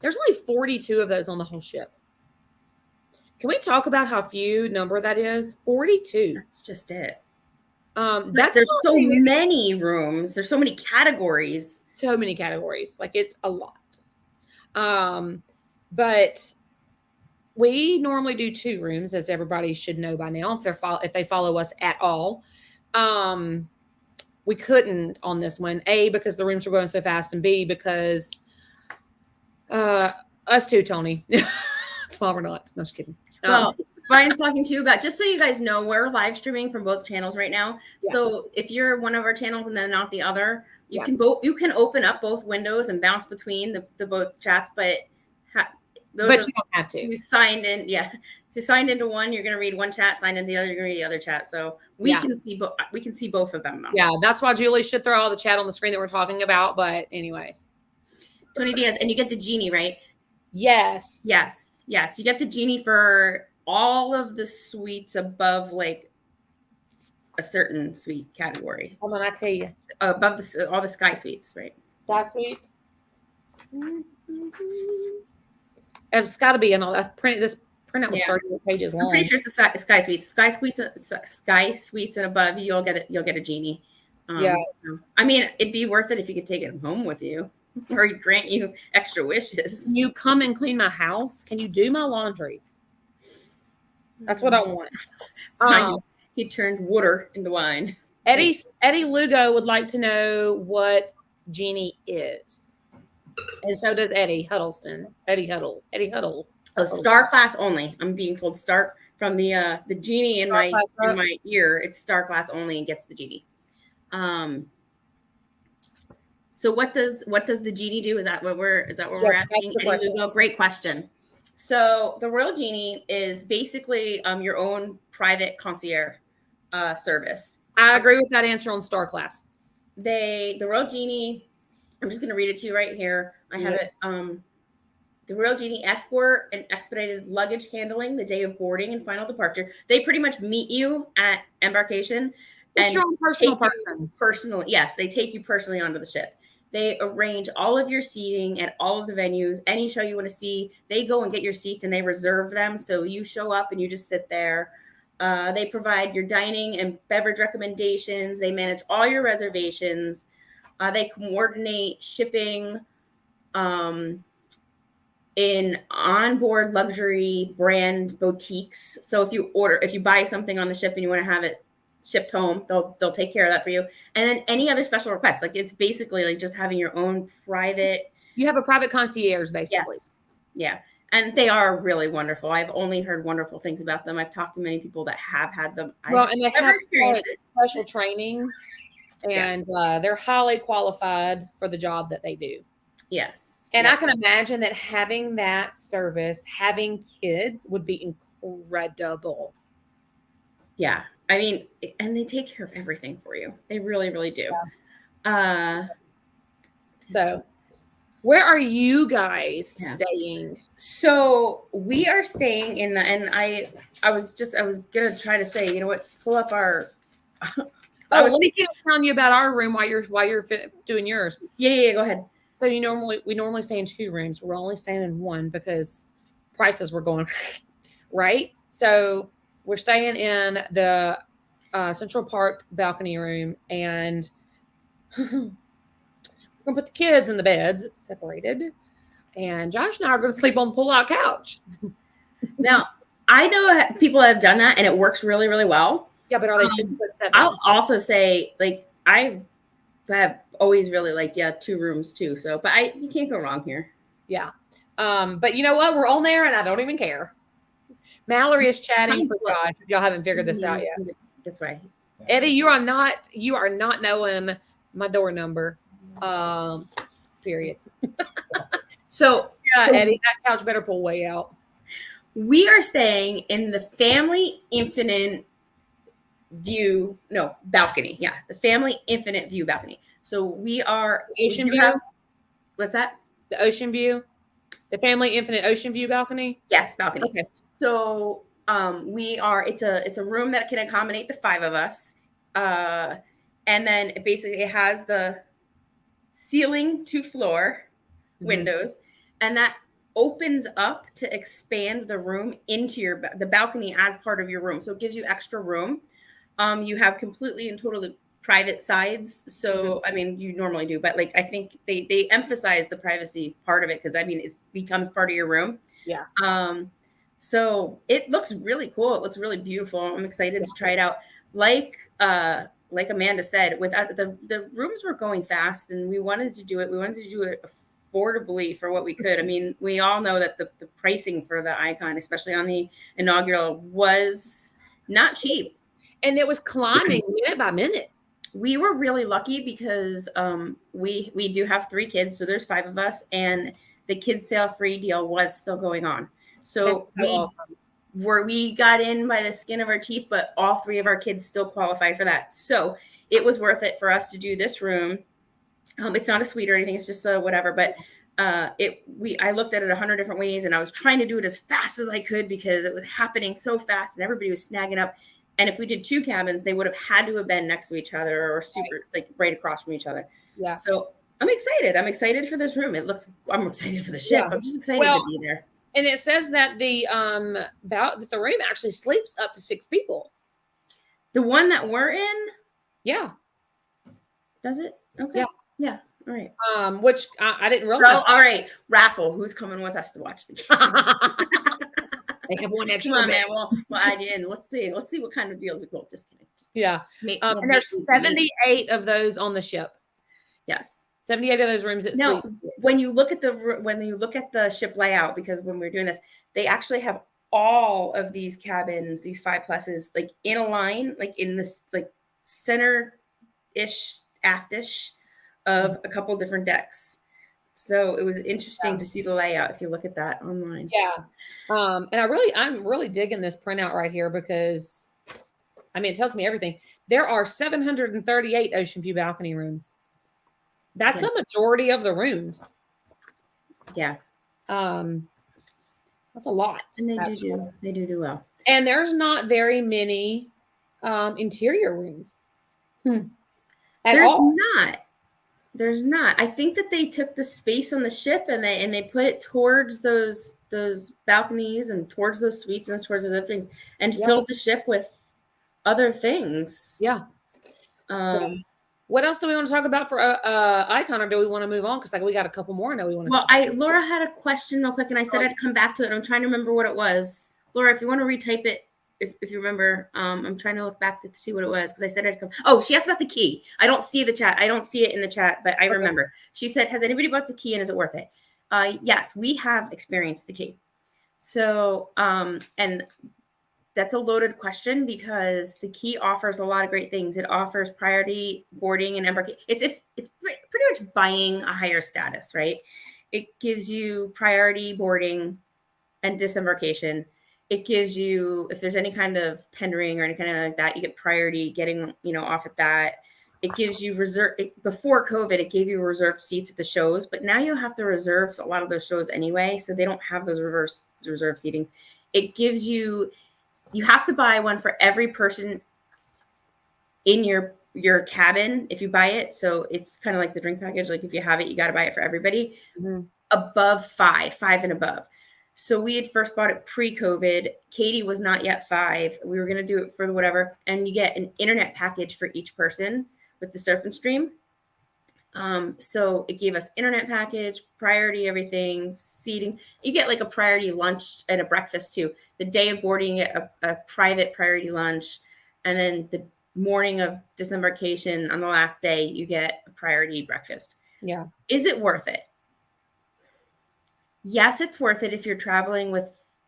S2: There's only 42 of those on the whole ship. Can we talk about how few number that is? 42.
S1: That's just it.
S2: There's
S1: so many rooms. There's so many categories.
S2: So many categories. Like it's a lot. But we normally do 2 rooms, as everybody should know by now, if they follow us at all. We couldn't on this one. A, because the rooms were going so fast, and B, because us too, Tony. That's why we're not. No, just kidding.
S1: Well, Brian's talking to you about, just so you guys know, we're live streaming from both channels right now. Yes. So if you're one of our channels and then not the other, you can open up both windows and bounce between the both chats, but
S2: you don't have to.
S1: You signed in, If you signed into one, you're going to read one chat. Signed into the other, you're going to read the other chat. So we can see both. We can see both of them now.
S2: Yeah, that's why Julie should throw all the chat on the screen that we're talking about. But anyways,
S1: Tony Diaz, and you get the genie, right?
S2: Yes.
S1: You get the genie for all of the suites above like a certain suite category.
S2: Hold on, I tell you.
S1: Above all the sky suites, right?
S2: Sky Suites. It's got to be in all that print. This printout was 38 pages long.
S1: I'm pretty sure it's the Sky Suites. Sky Suites and above, you'll get it. You'll get a genie.
S2: Yeah.
S1: So, I mean, it'd be worth it if you could take it home with you, or grant you extra wishes.
S2: Can you come and clean my house? Can you do my laundry? That's what I want.
S1: He turned water into wine.
S2: Eddie Lugo would like to know what genie is, and so does Eddie Huddleston. Eddie Huddle.
S1: Oh, star class only. I'm being told start from the genie in my ear. It's star class only and gets the genie. So what does the genie do? Is that what we're asking? Eddie Lugo, great question. So the Royal Genie is basically your own private concierge service.
S2: I agree with that answer on Star Class.
S1: The Royal Genie, I'm just going to read it to you right here. I have it. The Royal Genie escort and expedited luggage handling the day of boarding and final departure. They pretty much meet you at embarkation.
S2: It's your own personal person.
S1: Personally, yes, they take you personally onto the ship. They arrange all of your seating at all of the venues. Any show you want to see, they go and get your seats and they reserve them. So you show up and you just sit there. They provide your dining and beverage recommendations. They manage all your reservations. They coordinate shipping in onboard luxury brand boutiques. So if you buy something on the ship and you want to have it shipped home, they'll take care of that for you. And then any other special requests, like it's basically like just having your own private.
S2: You have a private concierge, basically.
S1: Yes. Yeah. And they are really wonderful. I've only heard wonderful things about them. I've talked to many people that have had them.
S2: Well, and they have special training, and they're highly qualified for the job that they do.
S1: Yes.
S2: And I can imagine that having that service, having kids would be incredible.
S1: Yeah. I mean, and they take care of everything for you. They really, really do. Yeah.
S2: So where are you guys staying?
S1: So we are staying in and I was going to try to say, you know what, pull up our.
S2: Let me tell you about our room while you're doing yours.
S1: Yeah. Go ahead.
S2: So we normally stay in 2 rooms. We're only staying in 1 because prices were going right. So we're staying in the Central Park balcony room, and we're going to put the kids in the beds separated. And Josh and I are going to sleep on the pull-out couch.
S1: Now, I know people have done that, and it works really, really well.
S2: Yeah, but are they 6'7"?
S1: I'll also say, like, I have always really liked 2 rooms too. So, but you can't go wrong here.
S2: Yeah. But you know what? We're on there, and I don't even care. Mallory is chatting for Josh. If y'all haven't figured this out yet.
S1: That's right.
S2: Eddie, you are not knowing my door number. Period.
S1: So
S2: Eddie, that couch better pull way out.
S1: We are staying in the Family Infinite View, balcony. Yeah, the Family Infinite View balcony. So we are
S2: Ocean View.
S1: What's that?
S2: The Ocean View. The Family Infinite Ocean View balcony.
S1: Yes, balcony.
S2: Okay.
S1: So we are. It's a room that can accommodate the 5 of us, and then it has the ceiling to floor windows, and that opens up to expand the room into the balcony as part of your room. So it gives you extra room. You have completely and totally private sides. So, I mean, you normally do, but like, I think they emphasize the privacy part of it. Cause I mean, it becomes part of your room.
S2: Yeah.
S1: So it looks really cool. It looks really beautiful. I'm excited to try it out. Like Amanda said, with the rooms were going fast and we wanted to do it. We wanted to do it affordably for what we could. I mean, we all know that the pricing for the Icon, especially on the inaugural, was not cheap.
S2: And it was climbing minute by minute.
S1: We were really lucky because we do have 3 kids, so there's 5 of us, and the kids sale free deal was still going on. So
S2: awesome.
S1: We got in by the skin of our teeth, but all 3 of our kids still qualify for that. So it was worth it for us to do this room. It's not a suite or anything; it's just a whatever. But I looked at it 100 different ways, and I was trying to do it as fast as I could because it was happening so fast, and everybody was snagging up. And if we did 2 cabins, they would have had to have been next to each other or super like right across from each other.
S2: Yeah.
S1: So I'm excited. I'm excited for this room. I'm excited for the ship.
S2: Yeah.
S1: I'm just excited
S2: Well,
S1: to be there.
S2: and it says that the room actually sleeps up to 6 people.
S1: The one that we're in,
S2: Yeah.
S1: does it? Okay.
S2: Yeah.
S1: Yeah. All right.
S2: Which I didn't realize.
S1: So, all right, raffle. Who's coming with us to watch the games?
S2: They have one extra
S1: Come on,
S2: bed.
S1: man. We'll add you in. Let's see what kind of deals we go. Just kidding.
S2: Yeah. And there's 78 of those on the ship.
S1: Yes.
S2: 78 of those rooms at
S1: Now,
S2: sleep.
S1: when you look at the ship layout, because when we're doing this, they actually have all of these cabins, these 5+s, like in a line, like in this like center-ish, aftish of a couple different decks. So it was interesting to see the layout if you look at that online.
S2: Yeah. And I'm really digging this printout right here because I mean it tells me everything. There are 738 ocean view balcony rooms. That's a majority of the rooms.
S1: Yeah.
S2: That's a lot.
S1: And they do well.
S2: And there's not very many interior rooms.
S1: There's not. I think that they took the space on the ship and they put it towards those balconies and towards those suites and towards other things and filled the ship with other things.
S2: Yeah. So what else do we want to talk about for Icon, or do we want to move on? Because we got a couple more. I know we want to.
S1: Well, Laura had a question real quick, and I said I'd come back to it. I'm trying to remember what it was. Laura, if you want to retype it, if you remember, I'm trying to look back to see what it was because I said I'd come. Oh, she asked about the key. I don't see the chat. I don't see it in the chat, but I remember. She said, "Has anybody bought the key, and is it worth it?" Yes, we have experienced the key. So, and that's a loaded question because the key offers a lot of great things. It offers priority boarding and embarkation. It's pretty much buying a higher status, right? It gives you priority boarding and disembarkation. It gives you, if there's any kind of tendering or any kind of like that, you get priority getting, off at that. It gives you before COVID, it gave you reserved seats at the shows, but now you have to reserve a lot of those shows anyway. So they don't have those reserve seatings. It gives you have to buy one for every person in your cabin if you buy it. So it's kind of like the drink package. Like if you have it, you got to buy it for everybody above five and above. So we had first bought it pre-COVID. Katie was not yet 5. We were going to do it for whatever. And you get an internet package for each person with the Surf and Stream. So it gave us internet package, priority, everything, seating. You get like a priority lunch and a breakfast too. The day of boarding, you get a private priority lunch. And then the morning of disembarkation on the last day, you get a priority breakfast.
S2: Yeah.
S1: Is it worth it? Yes, it's worth it if you're traveling with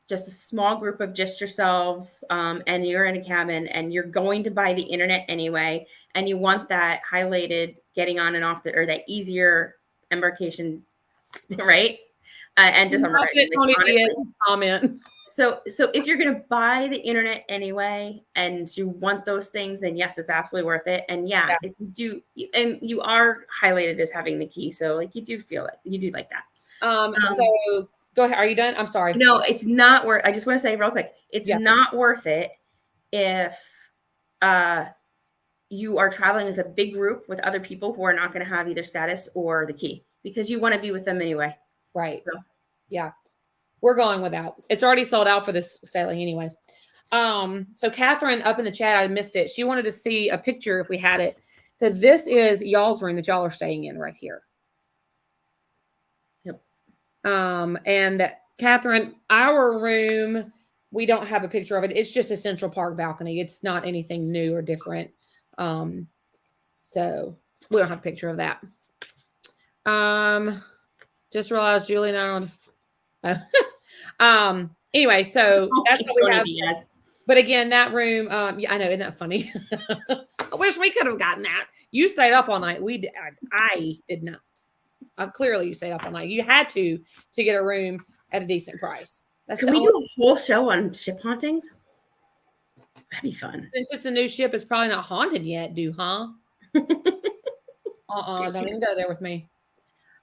S1: just a small group of just yourselves and you're in a cabin and you're going to buy the internet anyway and you want that highlighted getting on and off or that easier embarkation, right? And disembarkation.
S2: Comment.
S1: So if you're going to buy the internet anyway and you want those things, then yes, it's absolutely worth it. And and you are highlighted as having the key. So like you do feel it. You do like that.
S2: So go ahead. Are you done? I'm sorry.
S1: No, it's not worth. I just want to say real quick, it's not worth it if you are traveling with a big group with other people who are not going to have either status or the key because you want to be with them anyway.
S2: Right. So, yeah, we're going without. It's already sold out for this sailing anyways. So Catherine up in the chat, I missed it. She wanted to see a picture if we had it. So this is y'all's room that y'all are staying in right here. And Catherine, our room, we don't have a picture of it. It's just a Central Park balcony. It's not anything new or different. So we don't have a picture of that. Just realized Julie and I are anyway, so that's what we have. Yes. But again, that room, I know, isn't that funny? I wish we could have gotten that. You stayed up all night. I did not. Clearly you stayed up all night. You had to get a room at a decent price.
S1: Can we do a whole show on ship hauntings? That'd be fun.
S2: Since it's a new ship, it's probably not haunted yet, huh? Don't even go there with me.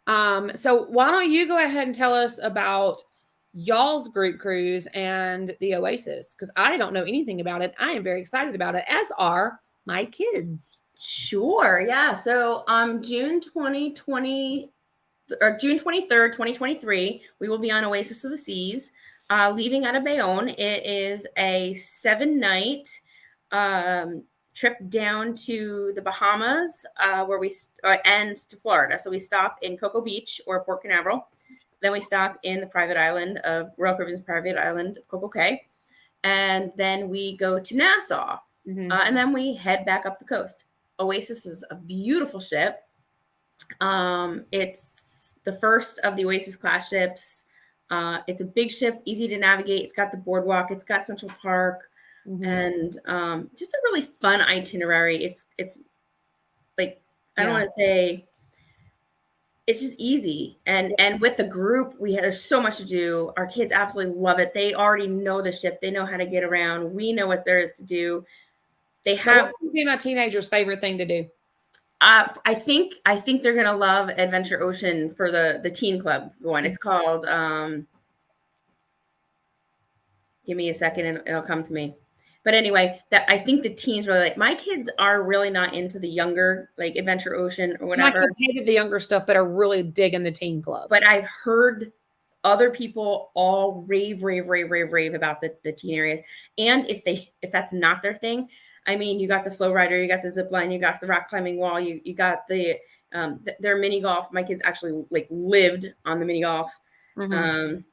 S2: So why don't you go ahead and tell us about y'all's group cruise and the Oasis? Because I don't know anything about it. I am very excited about it, as are my kids.
S1: Sure. Yeah. So June 2020 or June 23rd, 2023, we will be on Oasis of the Seas, leaving out of Bayonne. It is a 7 night trip down to the Bahamas, where and to Florida. So we stop in Cocoa Beach or Port Canaveral. Then we stop in the private island of Royal Caribbean's private island of Coco Cay. And then we go to Nassau. And then we head back up the coast. Oasis is a beautiful ship. It's the first of the Oasis class ships. It's a big ship, easy to navigate. It's got the boardwalk. It's got Central Park, and just a really fun itinerary. It's like, I don't want to say, it's just easy. And with the group, there's so much to do. Our kids absolutely love it. They already know the ship. They know how to get around. We know what there is to do. They have.
S2: So what's going to be my teenager's favorite thing to do?
S1: I think they're gonna love Adventure Ocean for the teen club one. It's called. Give me a second and it'll come to me. But anyway, that I think the teens really like. My kids are really not into the younger, like Adventure Ocean or whatever.
S2: My kids hated the younger stuff, but are really digging the teen club.
S1: But I've heard other people all rave about the teen areas. And if that's not their thing, I mean, you got the flow rider, you got the zip line, you got the rock climbing wall, you got their mini golf. My kids actually like lived on the mini golf. And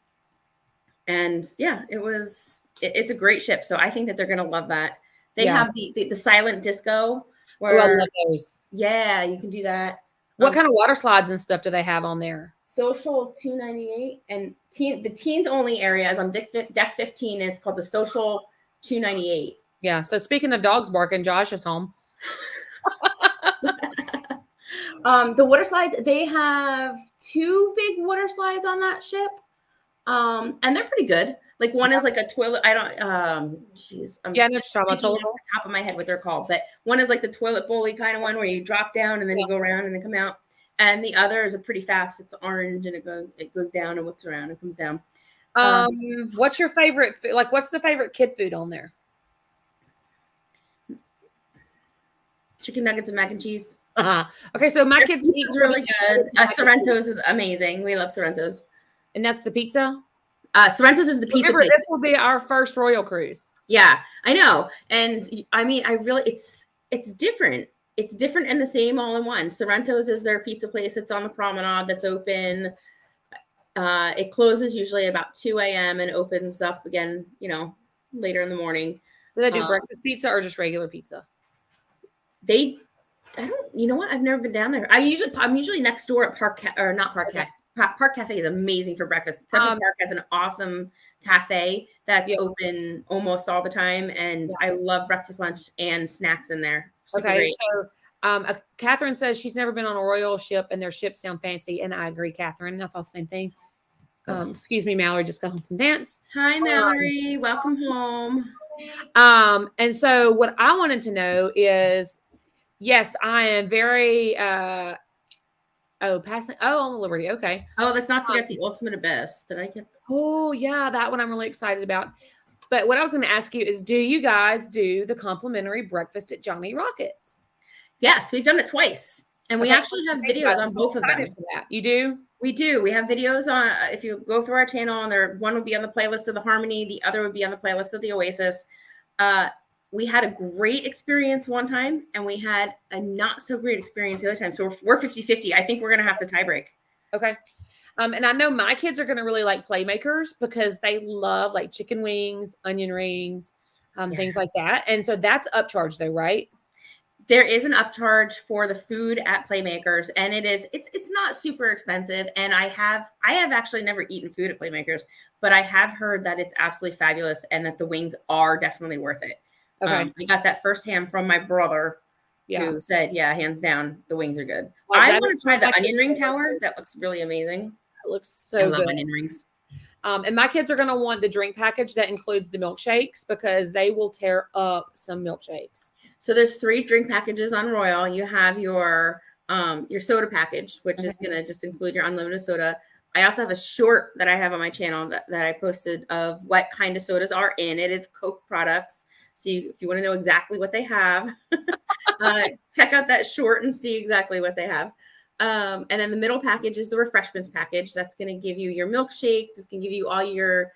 S1: yeah, it's a great ship. So I think that they're going to love that. They have the silent disco where,
S2: I love those.
S1: Yeah, you can do that.
S2: What kind of water slides and stuff do they have on there?
S1: Social $298, and the teens only area is on deck 15. And it's called the Social $298.
S2: Yeah. So speaking of dogs barking, Josh is home.
S1: The water slides, they have 2 big water slides on that ship. And they're pretty good. Like one is like a toilet. I don't, I'm
S2: yeah, no trouble.
S1: off the top of my head what they're called, but one is like the toilet bully kind of one where you drop down and then you go around and then come out. And the other is a pretty fast. It's orange and it goes down and whips around and comes down.
S2: What's your favorite? Like, what's the favorite kid food on there?
S1: Chicken nuggets and mac and cheese.
S2: Okay, so my kids eat
S1: really good. Sorrento's is amazing. We love Sorrento's.
S2: And that's the pizza?
S1: Sorrento's is the pizza place.
S2: This will be our first Royal cruise.
S1: Yeah, I know. And I mean, it's different. It's different and the same all in one. Sorrento's is their pizza place. It's on the promenade that's open. It closes usually about 2 a.m. and opens up again, later in the morning.
S2: Do they do breakfast pizza or just regular pizza?
S1: You know what? I've never been down there. I'm usually next door at Park Cafe is amazing for breakfast. Central Park has an awesome cafe that's open almost all the time. And I love breakfast, lunch, and snacks in there. Super great.
S2: So Catherine says she's never been on a royal ship and their ships sound fancy. And I agree, Catherine. I thought the same thing. Excuse me, Mallory just got home from dance.
S1: Hi, Mallory. Welcome home.
S2: And so what I wanted to know is, yes, I am very on the Liberty. Okay.
S1: Oh, let's not forget the Ultimate Abyss. Did I get?
S2: Oh yeah, that one I'm really excited about. But what I was going to ask you is, do you guys do the complimentary breakfast at Johnny Rockets?
S1: Yes, we've done it twice, and we actually have videos on both of them.
S2: You do?
S1: We do. We have videos on. If you go through our channel, and one would be on the playlist of the Harmony, the other would be on the playlist of the Oasis. We had a great experience one time, and we had a not so great experience the other time. So we're 50-50. I think we're going to have to tie break.
S2: Okay. And I know my kids are going to really like Playmakers because they love like chicken wings, onion rings, things like that. And so that's upcharged though, right?
S1: There is an upcharge for the food at Playmakers, and it's not super expensive. And I have actually never eaten food at Playmakers, but I have heard that it's absolutely fabulous and that the wings are definitely worth it.
S2: Okay.
S1: I got that firsthand from my brother, who said, yeah, hands down, the wings are good.
S2: Well,
S1: I want to try the onion ring tower. That looks really amazing.
S2: It looks so good.
S1: I love onion rings.
S2: And my kids are going to want the drink package that includes the milkshakes because they will tear up some milkshakes.
S1: So there's 3 drink packages on Royal. You have your soda package, which is going to just include your unlimited soda. I also have a short that I have on my channel that I posted of what kind of sodas are in it. It's Coke products. So if you want to know exactly what they have, Check out that short and see exactly what they have. And then the middle package is the refreshments package. That's going to give you your milkshakes. It's going to give you all your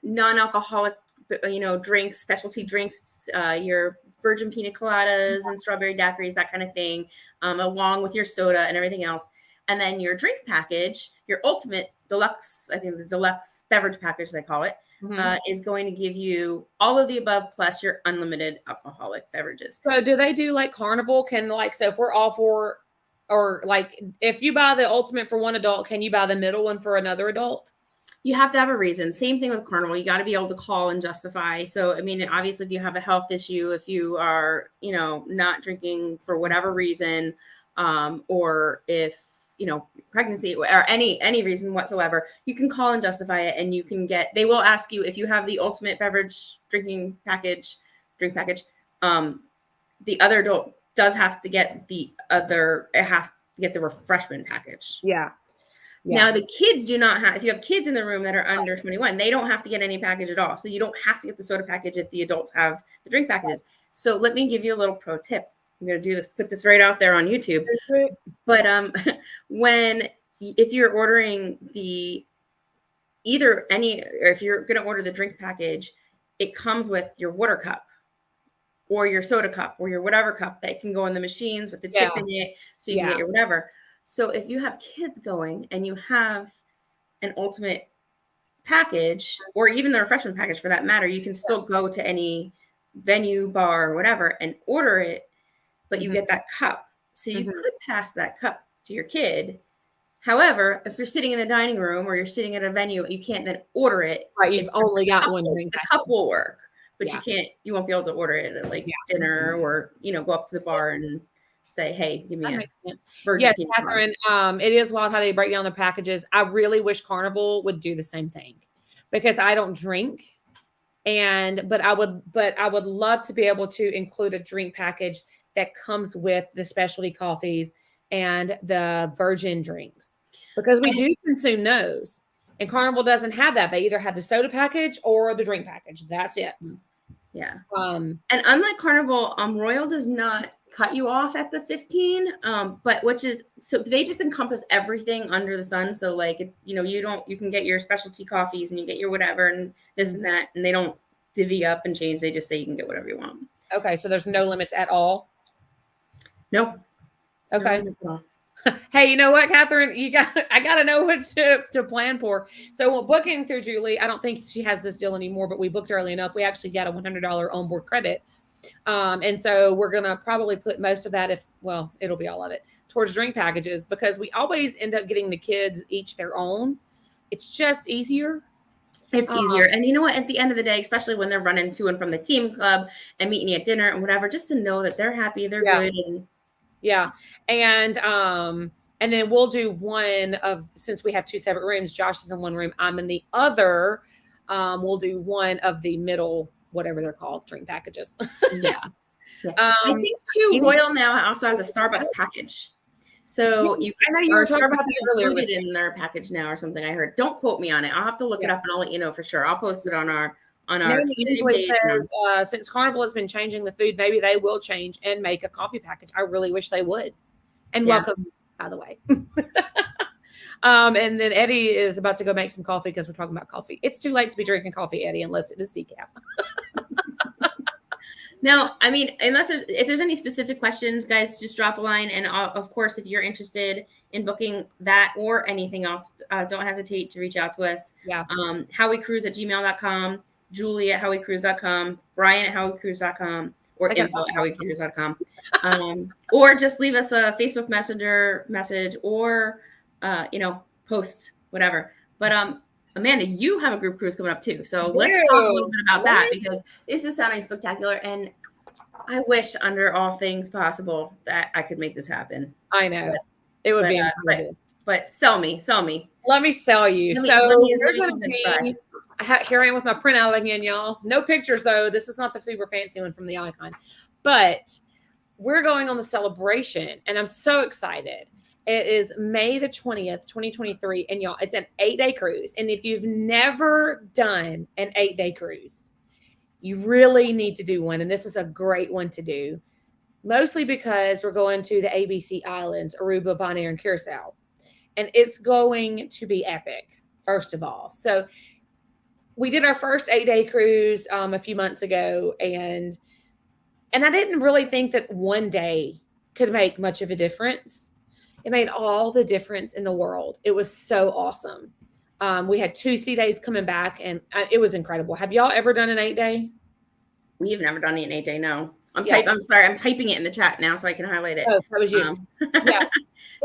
S1: non-alcoholic, drinks, specialty drinks, your virgin pina coladas and strawberry daiquiris, that kind of thing, along with your soda and everything else. And then your drink package, your ultimate deluxe, I think the deluxe beverage package, they call it, is going to give you all of the above plus your unlimited alcoholic beverages.
S2: So do they do like Carnival? So if we're all for, or like if you buy the ultimate for one adult, can you buy the middle one for another adult?
S1: You have to have a reason. Same thing with Carnival. You got to be able to call and justify. So, I mean, obviously if you have a health issue, if you are, not drinking for whatever reason, or if, pregnancy or any reason whatsoever, you can call and justify it, and you can they will ask you if you have the ultimate beverage drink package. The other adult does have to get the refreshment package.
S2: Yeah.
S1: Now the kids do not have, if you have kids in the room that are under 21, they don't have to get any package at all. So you don't have to get the soda package if the adults have the drink packages. So let me give you a little pro tip. I'm going to do this, put this right out there on YouTube. But if you're ordering if you're going to order the drink package, it comes with your water cup or your soda cup or your whatever cup that can go in the machines with the chip in it, so you can get your whatever. So if you have kids going and you have an ultimate package, or even the refreshment package for that matter, you can still go to any venue, bar, or whatever and order it, but you get that cup. So you could pass that cup to your kid. However, if you're sitting in the dining room or you're sitting at a venue, you can't then order it.
S2: Right, you've only got one drink.
S1: The cup will work, but you won't be able to order it at dinner, or, go up to the bar and say, hey, give me
S2: that makes sense.
S1: Virgin
S2: Yes, Catherine, it is wild how they break down the packages. I really wish Carnival would do the same thing, because I don't drink, but I would love to be able to include a drink package that comes with the specialty coffees and the virgin drinks, because we do consume those, and Carnival doesn't have that. They either have the soda package or the drink package. That's it.
S1: Yeah. And unlike Carnival, Royal does not cut you off at the 15, so they just encompass everything under the sun. So like, you can get your specialty coffees and you get your whatever and this and that, and they don't divvy up and change. They just say you can get whatever you want.
S2: Okay. So there's no limits at all.
S1: Nope.
S2: Okay. Hey, you know what, Catherine? I got to know what to plan for. So booking through Julie, I don't think she has this deal anymore, but we booked early enough. We actually got a $100 onboard credit. And so we're going to probably put most of that, it'll be all of it, towards drink packages, because we always end up getting the kids each their own. It's just easier.
S1: It's easier. And you know what, at the end of the day, especially when they're running to and from the team club and meeting you at dinner and whatever, just to know that they're happy, they're good.
S2: And then we'll do one since we have two separate rooms, Josh is in one room, I'm in the other. We'll do one of the middle, whatever they're called, drink packages.
S1: I think too, Royal now also has a Starbucks package. So
S2: I know you were talking about
S1: that earlier included in their package now or something. I heard. Don't quote me on it. I'll have to look it up and I'll let you know for sure. I'll post it on our
S2: usually says since Carnival has been changing the food, maybe they will change and make a coffee package. I really wish they would. And welcome, by the way. And then Eddie is about to go make some coffee because we're talking about coffee. It's too late to be drinking coffee, Eddie, unless it is decaf.
S1: Now, I mean, if there's any specific questions, guys, just drop a line. And of course, if you're interested in booking that or anything else, don't hesitate to reach out to us. HowieCruise@gmail.com, Julie at HowieCruise.com, Brian at HowieCruise.com, or info at HowieCruise.com. Or just leave us a Facebook message or, post, whatever. But Amanda, you have a group cruise coming up too. So let's talk a little bit about that, because this is sounding spectacular. And I wish under all things possible that I could make this happen.
S2: I know. It would be incredible.
S1: But sell me.
S2: Let me sell you. We're going to be, here I am with my printout again, y'all. No pictures though. This is not the super fancy one from the icon. But we're going on the celebration and I'm so excited. It is May the 20th, 2023. And y'all, it's an 8-day cruise. And if you've never done an 8-day cruise, You really need to do one. And this is a great one to do, mostly because we're going to the ABC Islands, Aruba, Bonaire, and Curacao. And it's going to be epic, first of all. So we did our first 8-day cruise a few months ago, and I didn't really think that one day could make much of a difference. It made all the difference in the world. It was so awesome. We had 2 sea days coming back, and it was incredible. Have y'all ever done an 8-day?
S1: We've never done an 8-day. No. I'm
S2: Yeah.
S1: sorry. I'm typing it in the chat now so I can highlight it.
S2: Oh, that was you. Yeah.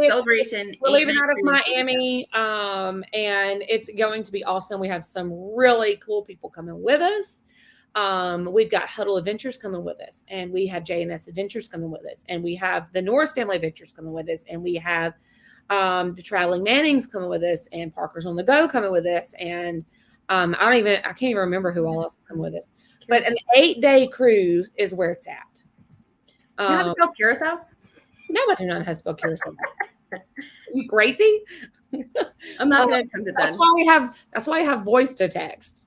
S1: Celebration.
S2: We're leaving out of
S1: cruise.
S2: Miami, and it's going to be awesome. We have some really cool people coming with us. We've got Huddle Adventures coming with us, and we have J&S Adventures coming with us, and we have the Norris Family Adventures coming with us, and we have the Traveling Mannings coming with us, and Parker's on the Go coming with us, and I can't even remember who all else is coming with us. But an 8-day cruise is where it's at.
S1: You know how to spell Curacao?
S2: No, I do not know how to spell Curacao. Are you crazy?
S1: I'm not going to attempt it then.
S2: That's why I have voice to text.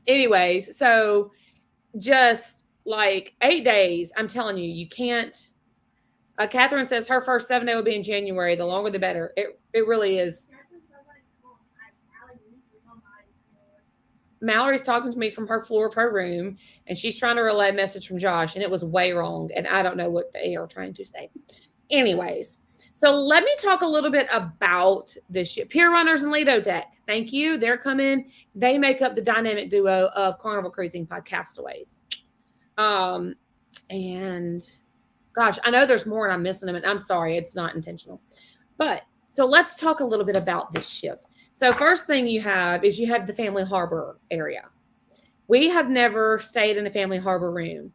S2: Anyways, so just like 8 days, I'm telling you, you can't. Catherine says her first 7-day will be in January. The longer, the better. It really is. Mallory's talking to me from her floor of her room, and she's trying to relay a message from Josh, and it was way wrong, and I don't know what they are trying to say. Anyways, so let me talk a little bit about this ship. Pier Runners and Lido Deck. Thank you. They're coming. They make up the dynamic duo of Carnival Cruising Podcastaways. And gosh, I know there's more and I'm missing them, and I'm sorry, it's not intentional. But so let's talk a little bit about this ship. So first thing you have the family harbor area. We have never stayed in a family harbor room.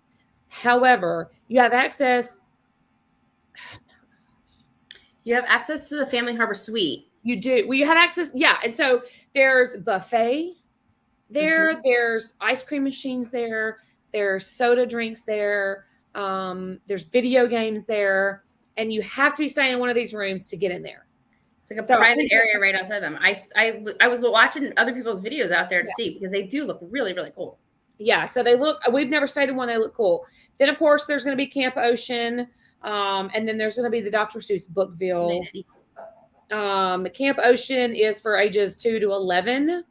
S2: However, you have access.
S1: You have access to the family harbor suite.
S2: You do. Well, you have access. Yeah. And so there's buffet there. Mm-hmm. There's ice cream machines there. There's soda drinks there. There's video games there. And you have to be staying in one of these rooms to get in there.
S1: It's like a private area right outside them. I was watching other people's videos out there to see, because they do look really, really cool.
S2: Yeah. So we've never stayed in one. They look cool. Then, of course, there's going to be Camp Ocean. And then there's going to be the Dr. Seuss Bookville. Camp Ocean is for ages 2 to 11.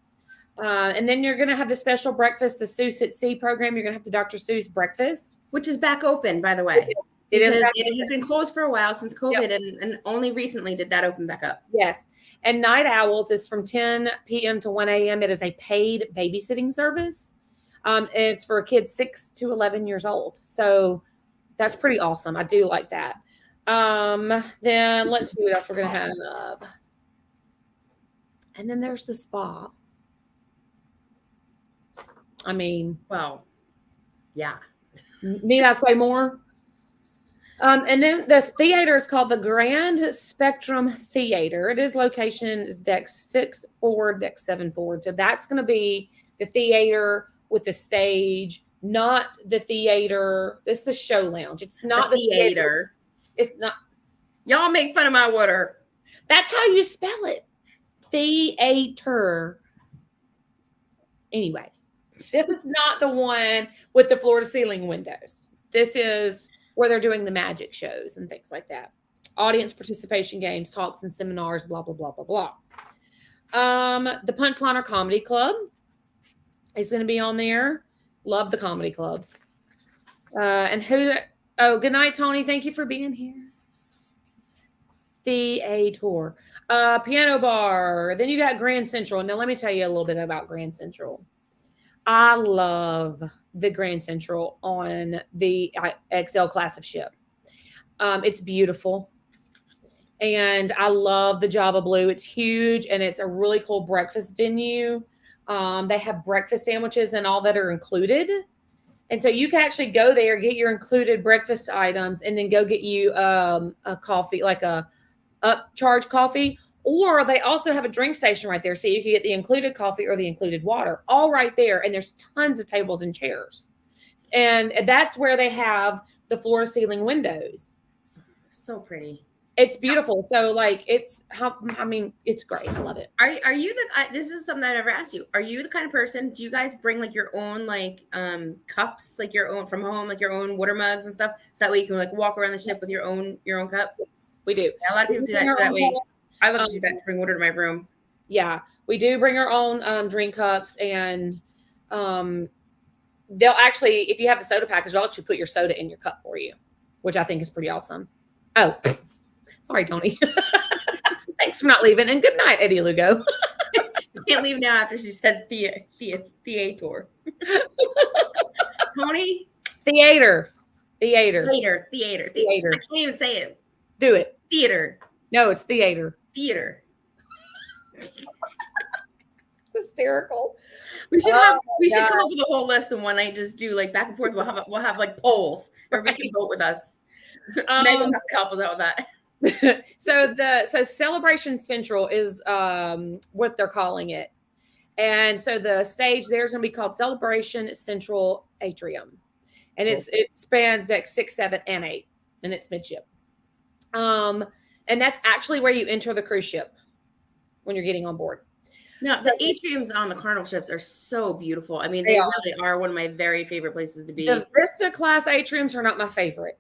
S2: And then you're going to have the special breakfast, the Seuss at Sea program. You're going to have the Dr. Seuss breakfast.
S1: Which is back open, by the way. It had been closed for a while since COVID, and only recently did that open back up.
S2: Yes. And Night Owls is from 10 p.m. to 1 a.m. It is a paid babysitting service. It's for kids 6 to 11 years old. So that's pretty awesome. I do like that. Then let's see what else we're going to have. And then there's the spa. I mean,
S1: well, yeah.
S2: Need I say more? And then this theater is called the Grand Spectrum Theater. Its location is deck 6 forward, deck 7 forward. So that's going to be the theater with the stage, not the theater. It's the show lounge. It's not the theater. It's not.
S1: Y'all make fun of my water.
S2: That's how you spell it. Theater. Anyways, this is not the one with the floor to ceiling windows. This is where they're doing the magic shows and things like that. Audience participation games, talks and seminars, blah, blah, blah, blah, blah. The Punchliner Comedy Club is going to be on there. Love the comedy clubs. Good night, Tony. Thank you for being here. Theater. Piano bar. Then you got Grand Central. Now, let me tell you a little bit about Grand Central. I love the Grand Central on the XL class of ship. It's beautiful. And I love the Java Blue. It's huge, and it's a really cool breakfast venue. They have breakfast sandwiches and all that are included. And so you can actually go there, get your included breakfast items, and then go get you a coffee, like a upcharge coffee. Or they also have a drink station right there. So you can get the included coffee or the included water, all right there. And there's tons of tables and chairs. And that's where they have the floor to ceiling windows.
S1: So pretty.
S2: It's beautiful. So like it's how I mean it's great. I love it.
S1: Are you this is something I never asked you. Are you the kind of person, do you guys bring like your own like cups, like your own from home, like your own water mugs and stuff, so that way you can like walk around the ship with your own cup?
S2: Yes, we do.
S1: Yeah, a lot of people do that, so that way I love to do that to bring water to my room.
S2: Yeah, we do bring our own drink cups, and um, they'll actually, if you have the soda package, they'll actually put your soda in your cup for you, which I think is pretty awesome. Oh, sorry, Tony. Thanks for not leaving, and good night, Eddie Lugo.
S1: Can't leave now after she said theater. Tony?
S2: Theater.
S1: Theater. See,
S2: Theater.
S1: I can't even say it.
S2: Do it.
S1: Theater.
S2: No, it's theater.
S1: Theater.
S2: It's hysterical.
S1: We should come up with a whole list and one night just do like back and forth. We'll have like polls where we can vote with us. Meg will have to help us out with that.
S2: So Celebration Central is what they're calling it. And so the stage there's going to be called Celebration Central Atrium. And it spans deck 6, 7, and 8, and it's midship. And that's actually where you enter the cruise ship when you're getting on board.
S1: Now, the atriums on the Carnival ships are so beautiful. I mean, they really are one of my very favorite places to be.
S2: The Vista class atriums are not my favorite,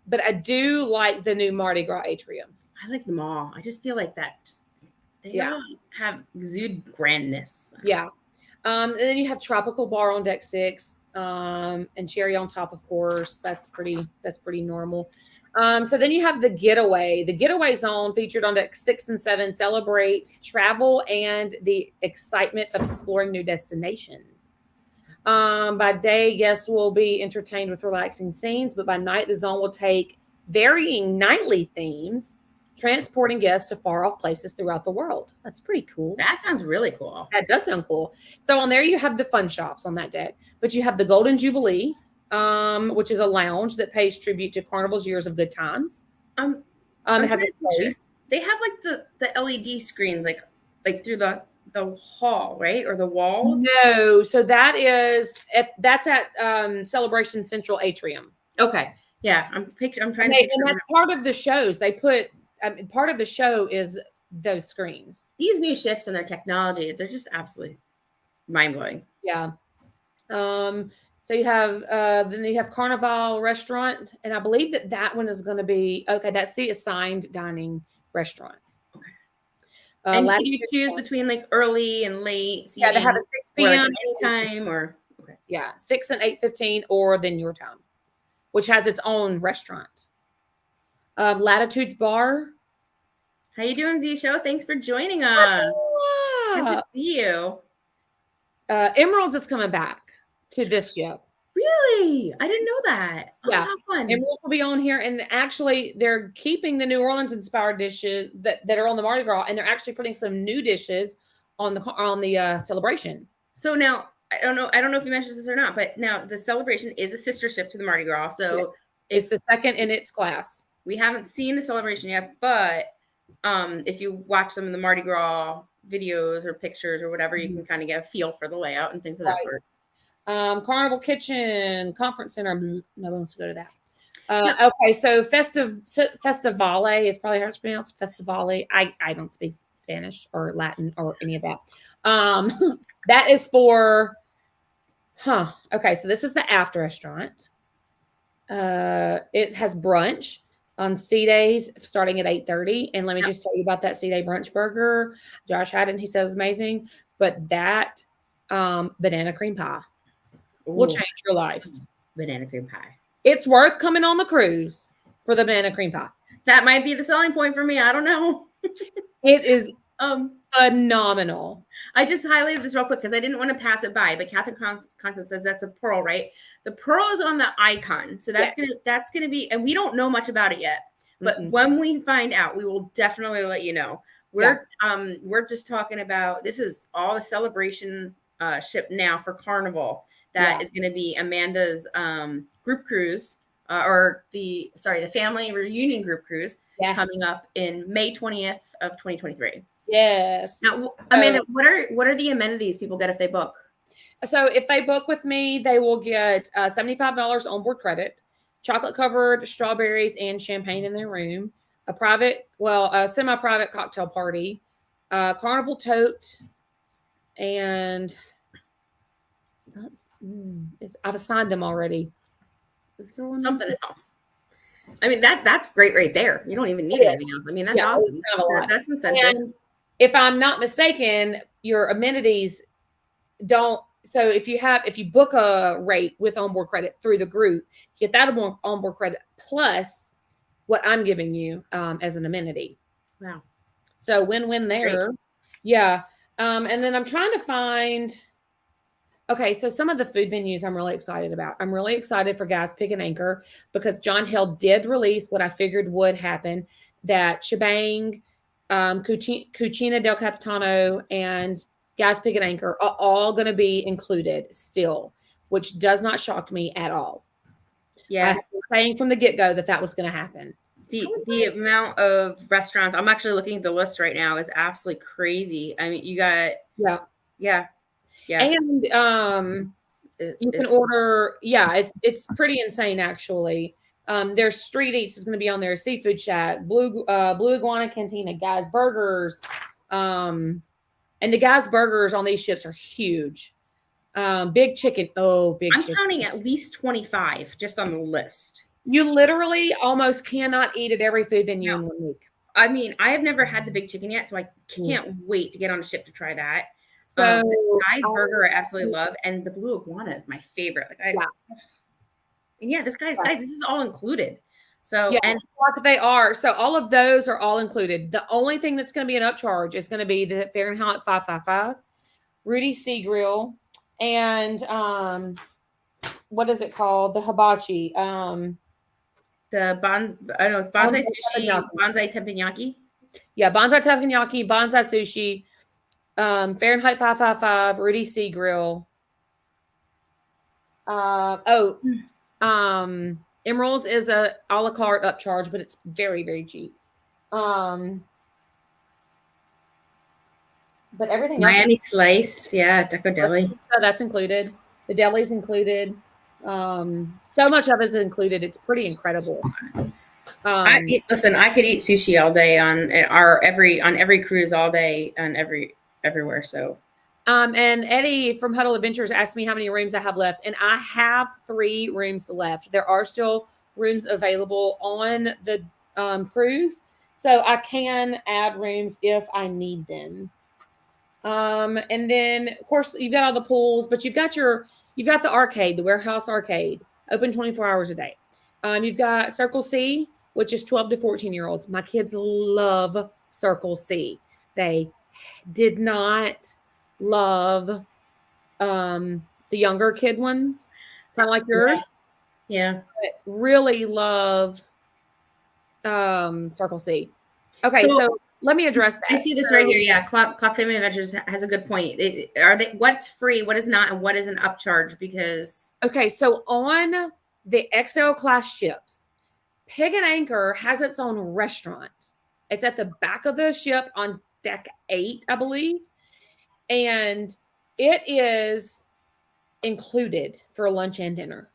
S2: but I do like the new Mardi Gras atriums.
S1: I like them all. I just feel like that. They all have exude grandness.
S2: Yeah. And then you have Tropical Bar on deck 6, and Cherry on top, of course. That's pretty normal. So then you have the Getaway. The Getaway Zone, featured on deck 6 and 7, celebrates travel and the excitement of exploring new destinations. By day, guests will be entertained with relaxing scenes, but by night, the zone will take varying nightly themes, transporting guests to far-off places throughout the world. That's pretty cool.
S1: That sounds really cool.
S2: That does sound cool. So on there, you have the fun shops on that deck, but you have the Golden Jubilee, which is a lounge that pays tribute to Carnival's years of good times. It has a stage.
S1: They have like the LED screens like through the hall, right? Or the walls?
S2: No, so that's at Celebration Central Atrium.
S1: Okay. Yeah, I'm trying to picture.
S2: And that's part of the shows. They put part of the show is those screens.
S1: These new ships and their technology, they're just absolutely mind-blowing.
S2: Yeah. So you have then you have Carnival Restaurant, and I believe that one is going to be that's the assigned dining restaurant.
S1: Okay. And can you choose between like early and late seating?
S2: Yeah, they have a 6 p.m.
S1: time or
S2: 6 and 8:15, or then your time, which has its own restaurant. Latitudes Bar.
S1: How you doing, Z Show? Thanks for joining us. Good to see you.
S2: Emeralds is coming back to this ship.
S1: Really? I didn't know that.
S2: Yeah.
S1: Oh, how fun.
S2: Emeralds will be on here, and actually they're keeping the New Orleans inspired dishes that are on the Mardi Gras, and they're actually putting some new dishes on the celebration.
S1: So now I don't know if you mentioned this or not, but now the celebration is a sister ship to the Mardi Gras. So
S2: yes. It's the second in its class.
S1: We haven't seen the celebration yet, but if you watch some of the Mardi Gras videos or pictures or whatever, you can kind of get a feel for the layout and things of that sort.
S2: Carnival Kitchen, Conference Center. No one wants to go to that. Okay, so Festivale is probably how it's pronounced. Festivale. I don't speak Spanish or Latin or any of that. That is for, okay, so this is the after restaurant. It has brunch on C days starting at 8:30. And let me just tell you about that C day brunch burger. Josh had it and he said it was amazing. But that banana cream pie will change your life.
S1: Banana cream pie.
S2: It's worth coming on the cruise for the banana cream pie.
S1: That might be the selling point for me. I don't know.
S2: It is phenomenal.
S1: I just highlighted this real quick because I didn't want to pass it by. But Catherine Concept says that's a pearl, right? The pearl is on the icon, so that's gonna be. And we don't know much about it yet. But when we find out, we will definitely let you know. We're just talking about, this is all the celebration ship now for Carnival. That is going to be Amanda's group cruise, or the family reunion group cruise coming up in May 20th of 2023.
S2: Yes.
S1: Now, Amanda, what are the amenities people get if they book?
S2: So if they book with me, they will get $75 onboard credit, chocolate covered strawberries and champagne in their room. a semi-private cocktail party, carnival tote, and I've assigned them already. Is there one
S1: Something else. I mean, that's great right there. You don't even need anything else. I mean, that's awesome.
S2: Kind of a lot.
S1: That's incentive.
S2: And if I'm not mistaken, your amenities don't. So if you book a rate with onboard credit through the group, you get that onboard credit plus what I'm giving you as an amenity.
S1: Wow.
S2: So win-win there. Great. Yeah. And then I'm trying to find. Okay, so some of the food venues I'm really excited about. I'm really excited for Guys Pig and Anchor because John Hill did release what I figured would happen, that Shebang, Cucina del Capitano, and Guys Pig and Anchor are all going to be included still, which does not shock me at all.
S1: Yeah.
S2: I have been saying from the get-go that was going to happen.
S1: The amount of restaurants, I'm actually looking at the list right now, is absolutely crazy. I mean, you got yeah.
S2: And you can order, it's pretty insane actually. There's street eats is going to be on there, Seafood Shack, Blue Iguana Cantina, Guys Burgers, and the Guys Burgers on these ships are huge. Big Chicken,
S1: I'm counting at least 25 just on the list.
S2: You literally almost cannot eat at every food venue in 1 week.
S1: I mean, I have never had the Big Chicken yet, so I can't wait to get on a ship to try that.
S2: So
S1: Guys Burger I absolutely love, and the Blue Iguana is my favorite. This is all included. So
S2: and they are. So all of those are all included. The only thing that's going to be an upcharge is going to be the Fahrenheit 555, Rudy Sea Grill, and what is it called? The hibachi.
S1: It's bonsai sushi, bonsai teppanyaki.
S2: Yeah, bonsai teppanyaki, bonsai sushi. Fahrenheit 555, Rudy Sea Grill. Emerald's is a la carte upcharge, but it's very, very cheap. But everything
S1: Miami Slice, Deco Deli.
S2: So that's included. The deli's included. So much of it is included. It's pretty incredible.
S1: I could eat sushi all day on every cruise all day on everywhere. So,
S2: and Eddie from Huddle Adventures asked me how many rooms I have left, and I have 3 rooms left. There are still rooms available on the cruise, so I can add rooms if I need them. And then of course you've got all the pools, but you've got the arcade, the warehouse arcade, open 24 hours a day. You've got Circle C, which is 12 to 14-year-olds. My kids love Circle C. They did not love the younger kid ones, kind of like yours.
S1: Yeah.
S2: But really love Circle C. Okay, so let me address that.
S1: I see this right here. Yeah, Clock Family Adventures has a good point. What's free, what is not, and what is an upcharge? Because
S2: so on the XL class ships, Pig and Anchor has its own restaurant. It's at the back of the ship on deck 8, I believe, and it is included for lunch and dinner.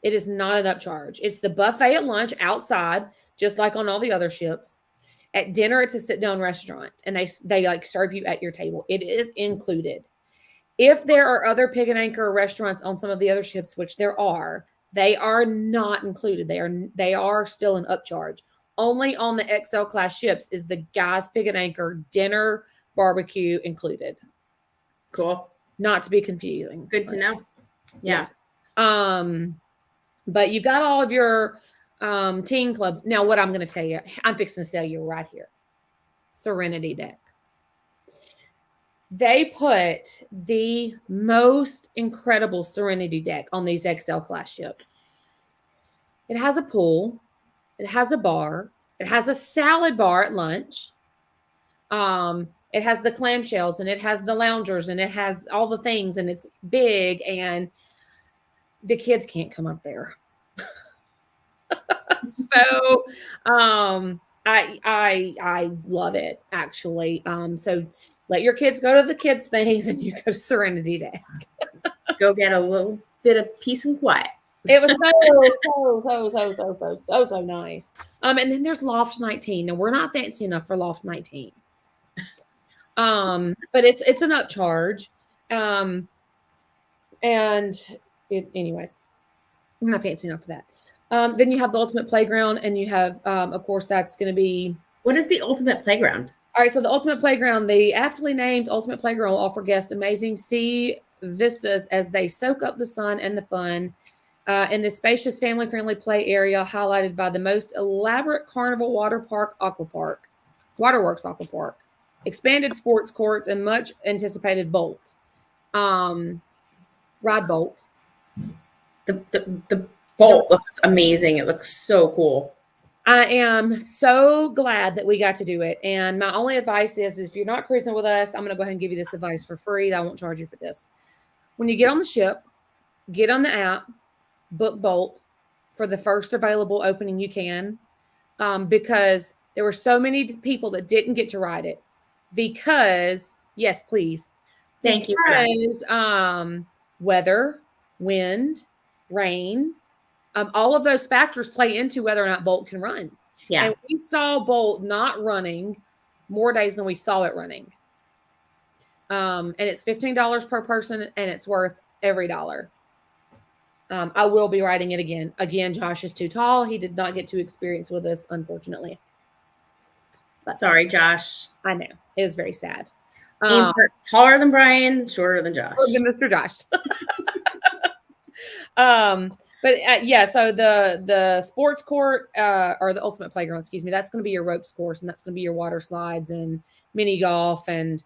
S2: It is not an upcharge. It's the buffet at lunch outside, just like on all the other ships. At dinner, it's a sit-down restaurant, and they like serve you at your table. It is included. If there are other Pig and Anchor restaurants on some of the other ships, which there are, they are not included. They are still an upcharge. Only on the XL class ships is the Guys Pig and Anchor dinner barbecue included.
S1: Cool.
S2: Not to be confusing.
S1: Good to know. Yeah.
S2: But you've got all of your teen clubs. Now, what I'm going to tell you, I'm fixing to tell you right here. Serenity Deck. They put the most incredible Serenity Deck on these XL class ships. It has a pool. It has a bar. It has a salad bar at lunch. It has the clamshells, and it has the loungers, and it has all the things, and it's big, and the kids can't come up there. So I love it, actually. So let your kids go to the kids things, and you go to Serenity Deck.
S1: Go get a little bit of peace and quiet.
S2: It was so nice. And then there's Loft 19. And we're not fancy enough for Loft 19. But it's an upcharge. Anyways, I'm not fancy enough for that. Then you have the Ultimate Playground, and you have, of course, that's going to be.
S1: What is the Ultimate Playground?
S2: All right, so the Ultimate Playground, the aptly named Ultimate Playground, will offer guests amazing sea vistas as they soak up the sun and the fun in this spacious, family-friendly play area, highlighted by the most elaborate carnival waterworks aqua park, expanded sports courts, and much anticipated Bolt. Ride Bolt.
S1: The Bolt looks amazing. It looks so cool.
S2: I am so glad that we got to do it. And my only advice is if you're not cruising with us, I'm going to go ahead and give you this advice for free. I won't charge you for this. When you get on the ship, get on the app, book Bolt for the first available opening you can, because there were so many people that didn't get to ride it because, yes, please.
S1: Thank you.
S2: Because weather, wind, rain, all of those factors play into whether or not Bolt can run.
S1: Yeah.
S2: And we saw Bolt not running more days than we saw it running. And it's $15 per person, and it's worth every dollar. I will be riding it again. Again, Josh is too tall. He did not get to experience with us, unfortunately.
S1: But sorry, Josh.
S2: I know. It was very sad.
S1: Taller than Brian, shorter than Josh.
S2: Than Mr. Josh. But yeah, so the sports court or the Ultimate Playground, excuse me, that's going to be your ropes course, and that's going to be your water slides and mini golf and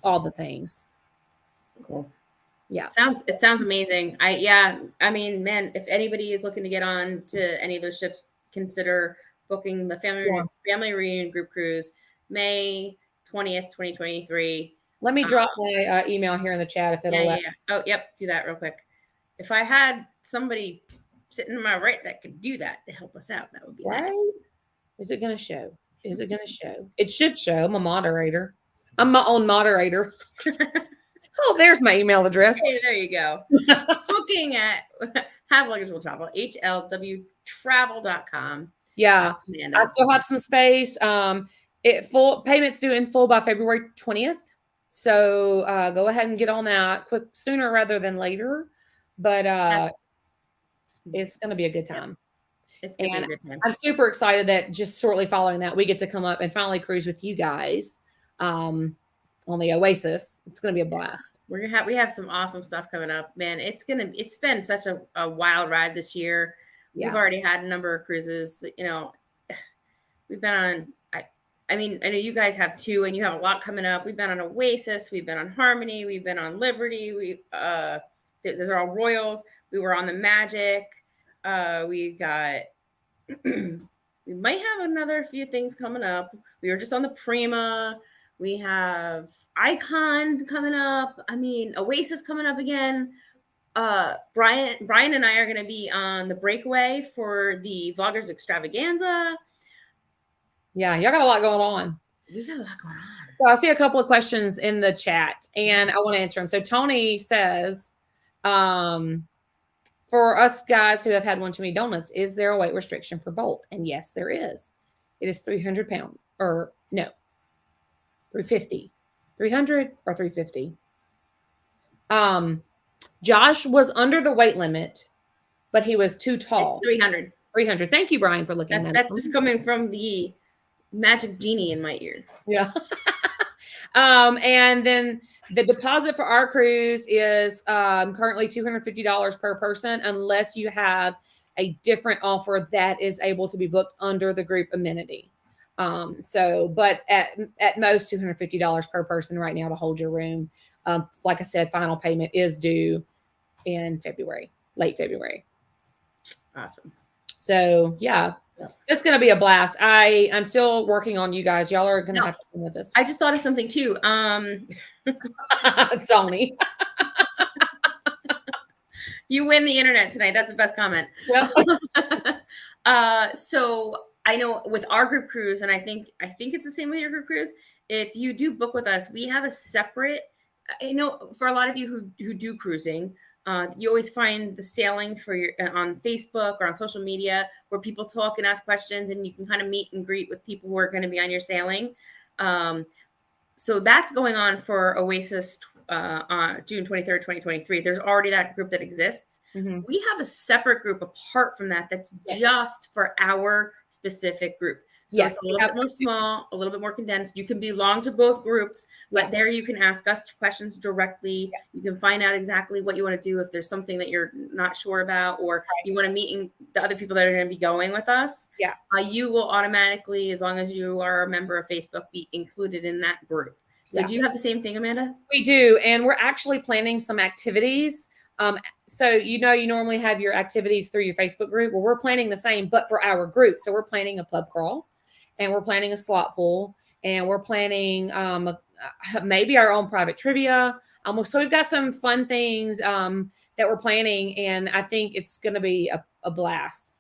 S2: all the things.
S1: Cool.
S2: Yeah.
S1: It sounds amazing. I mean, man, if anybody is looking to get on to any of those ships, consider booking the family reunion group cruise, May 20th, 2023.
S2: Let me drop my email here in the chat if it'll let.
S1: Oh, yep. Do that real quick. If I had somebody sitting to my right that could do that to help us out, that would be nice.
S2: Is it going to show? Is it going to show? It should show. I'm a moderator. I'm my own moderator. Oh, there's my email address.
S1: Hey, there you go. Booking at Have Luggage Will Travel, HLWtravel.com.
S2: Yeah. I still have some space. Payments due in full by February 20th. So go ahead and get on that sooner rather than later. But it's going to be a good time.
S1: It's going to be a good time.
S2: I'm super excited that just shortly following that, we get to come up and finally cruise with you guys on the Oasis. It's going to be a blast.
S1: We have some awesome stuff coming up, man. It's been such a wild ride this year. Yeah. We've already had a number of cruises. You know, we've been on. I mean, I know you guys have too, and you have a lot coming up. We've been on Oasis. We've been on Harmony. We've been on Liberty. Those are all Royals. We were on the Magic. We got. We might have another few things coming up. We were just on the Prima. We have Icon coming up. I mean, Oasis coming up again. Brian and I are going to be on the Breakaway for the Vloggers Extravaganza.
S2: Yeah, y'all got a lot going on.
S1: We got a lot going on.
S2: So I see a couple of questions in the chat, and I want to answer them. So Tony says, for us guys who have had one too many donuts, is there a weight restriction for Bolt? And yes, there is. It is 300 pounds, or no, 350. 300 or 350. Josh was under the weight limit, but he was too tall.
S1: It's 300.
S2: 300. Thank you, Brian, for looking at that.
S1: That's just coming from the magic genie in my ear.
S2: Yeah. And then the deposit for our cruise is currently $250 per person, unless you have a different offer that is able to be booked under the group amenity. But at most $250 per person right now to hold your room. Like I said, final payment is due in February, late February.
S1: Awesome.
S2: So yeah, it's going to be a blast. I'm still working on you guys. Y'all are going to have to come with us.
S1: I just thought of something too.
S2: Tony.
S1: You win the internet tonight. That's the best comment.
S2: Yep.
S1: So I know with our group cruise, and I think it's the same with your group cruise. If you do book with us, we have a separate, for a lot of you who do cruising, You always find the sailing for your on Facebook or on social media where people talk and ask questions, and you can kind of meet and greet with people who are going to be on your sailing. So that's going on for Oasis on June 23rd, 2023. There's already that group that exists.
S2: Mm-hmm.
S1: We have a separate group apart from that that's just for our specific group. So it's a little bit more small, a little bit more condensed. You can belong to both groups, but there you can ask us questions directly.
S2: Yes.
S1: You can find out exactly what you want to do if there's something that you're not sure about, or you want to meet the other people that are going to be going with us.
S2: Yeah.
S1: You will automatically, as long as you are a member of Facebook, be included in that group. So do you have the same thing, Amanda?
S2: We do. And we're actually planning some activities. So, you normally have your activities through your Facebook group. Well, we're planning the same, but for our group. So we're planning a pub crawl, and we're planning a slot pool, and we're planning maybe our own private trivia. So we've got some fun things that we're planning, and I think it's going to be a blast.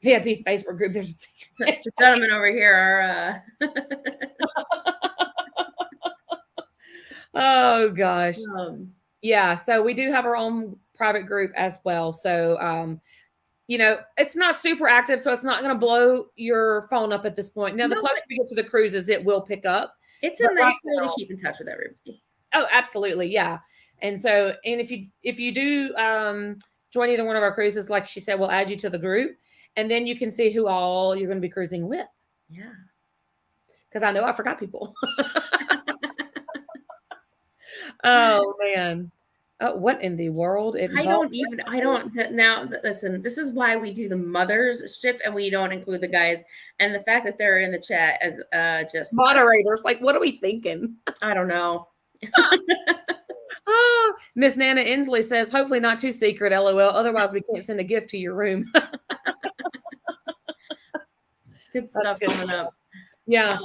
S2: VIP Facebook group. There's
S1: a gentleman over here are
S2: oh gosh. Yeah, so we do have our own private group as well. So it's not super active, so it's not going to blow your phone up at this point. Now, the closer we get to the cruises, it will pick up.
S1: It's a nice way to keep in touch with everybody.
S2: Oh, absolutely, yeah. And so, and if you do join either one of our cruises, like she said, we'll add you to the group, and then you can see who all you're going to be cruising with.
S1: Yeah,
S2: because I know I forgot people. Oh man. What in the world?
S1: Now, listen, this is why we do the mothers ship and we don't include the guys. And the fact that they're in the chat as just
S2: moderators, like, what are we thinking?
S1: I don't know.
S2: Oh, Miss Nana Inslee says, hopefully not too secret, LOL. Otherwise, we can't send a gift to your room.
S1: Good stuff coming up.
S2: Yeah.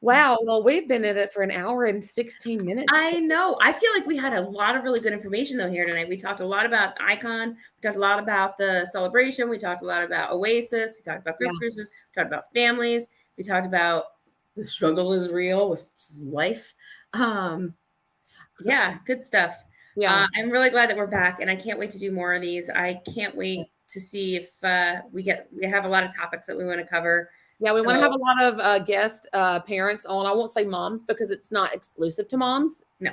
S2: Wow. Well, we've been at it for 1 hour and 16 minutes.
S1: I know. I feel like we had a lot of really good information though here tonight. We talked a lot about Icon. We talked a lot about the celebration. We talked a lot about Oasis. We talked about group cruises. We talked about families. We talked about the struggle is real with life. Yeah, good stuff. Yeah. I'm really glad that we're back, and I can't wait to do more of these. I can't wait to see if we have a lot of topics that we want to cover.
S2: Yeah, we want to have a lot of guest parents on. I won't say moms because it's not exclusive to moms.
S1: No.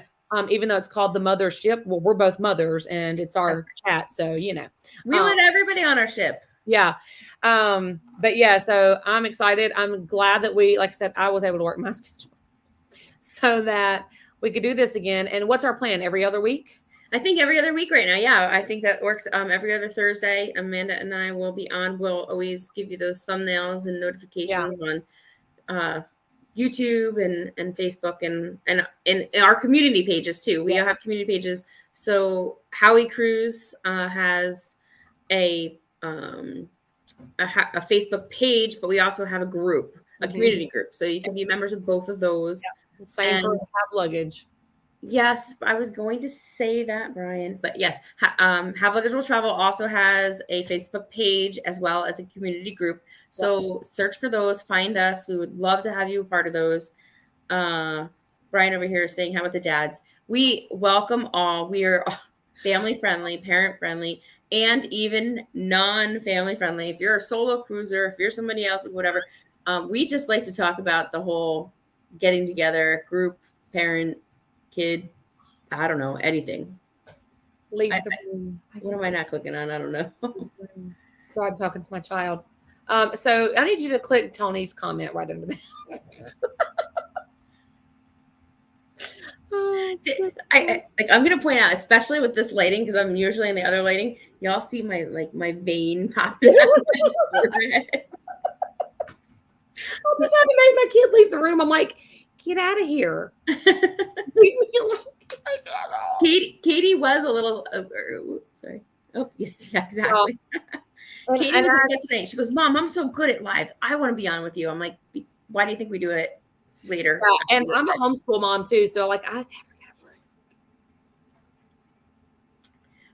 S2: Even though it's called the Mother Ship. Well, we're both mothers and it's our chat. So,
S1: we want everybody on our ship.
S2: Yeah. But yeah, so I'm excited. I'm glad that like I said, I was able to work my schedule so that we could do this again. And what's our plan? Every other week?
S1: I think every other week right now. Yeah, I think that works. Every other Thursday, Amanda and I will be on. We'll always give you those thumbnails and notifications on YouTube and Facebook and in our community pages too. We have community pages. So Howie Cruise has a Facebook page, but we also have a group, a community group. So you can be members of both of those.
S2: Yeah. Same for Have Luggage.
S1: Yes, I was going to say that, Brian. But yes, Have Luggage Will Travel also has a Facebook page as well as a community group. So search for those, find us. We would love to have you a part of those. Brian over here is saying, how about the dads? We welcome all. We are family friendly, parent friendly, and even non-family friendly. If you're a solo cruiser, if you're somebody else, whatever, we just like to talk about the whole getting together, group, parent, kid, I don't know, anything. What am I not clicking on? I don't know.
S2: So I'm talking to my child. So I need you to click Tony's comment right under that.
S1: I'm gonna point out, especially with this lighting, because I'm usually in the other lighting. Y'all see my vein popping out.
S2: I just had to make my kid leave the room. I'm like, get out of here.
S1: Katie was a little sorry. Oh, yeah, exactly. Katie was upset today. She goes, Mom, I'm so good at live. I want to be on with you. I'm like, why do you think we do it later?
S2: Yeah, and I'm a homeschool mom too, so like I never get a break.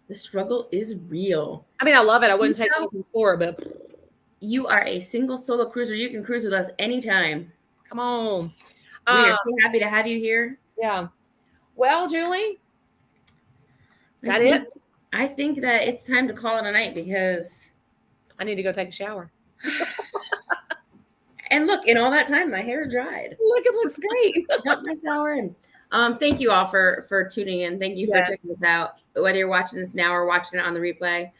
S1: The struggle is real.
S2: I mean, I love it. I wouldn't take anything for it, but
S1: you are a single solo cruiser. You can cruise with us anytime.
S2: Come on.
S1: We are so happy to have you here.
S2: Yeah. Well, Julie, that it?
S1: I think that it's time to call it a night because,
S2: I need to go take a shower.
S1: and look, in all that time, my hair dried.
S2: Look, it looks great.
S1: Got my shower in. Thank you all for tuning in. Thank you for
S2: Yes.
S1: checking this out. Whether you're watching this now or watching it on the replay,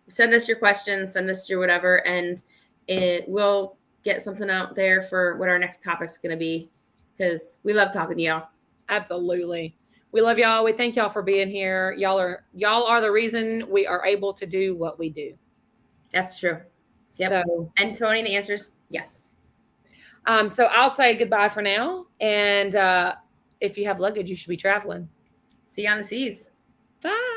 S1: send us your questions, send us your whatever, and it will get something out there for what our next topic's going to be, because we love talking to y'all.
S2: Absolutely. We love y'all. We thank y'all for being here. Y'all are the reason we are able to do what we do.
S1: That's true. Yep.
S2: So,
S1: and Tony, the answer is yes.
S2: So I'll say goodbye for now. And if you have luggage, you should be traveling.
S1: See you on the seas.
S2: Bye.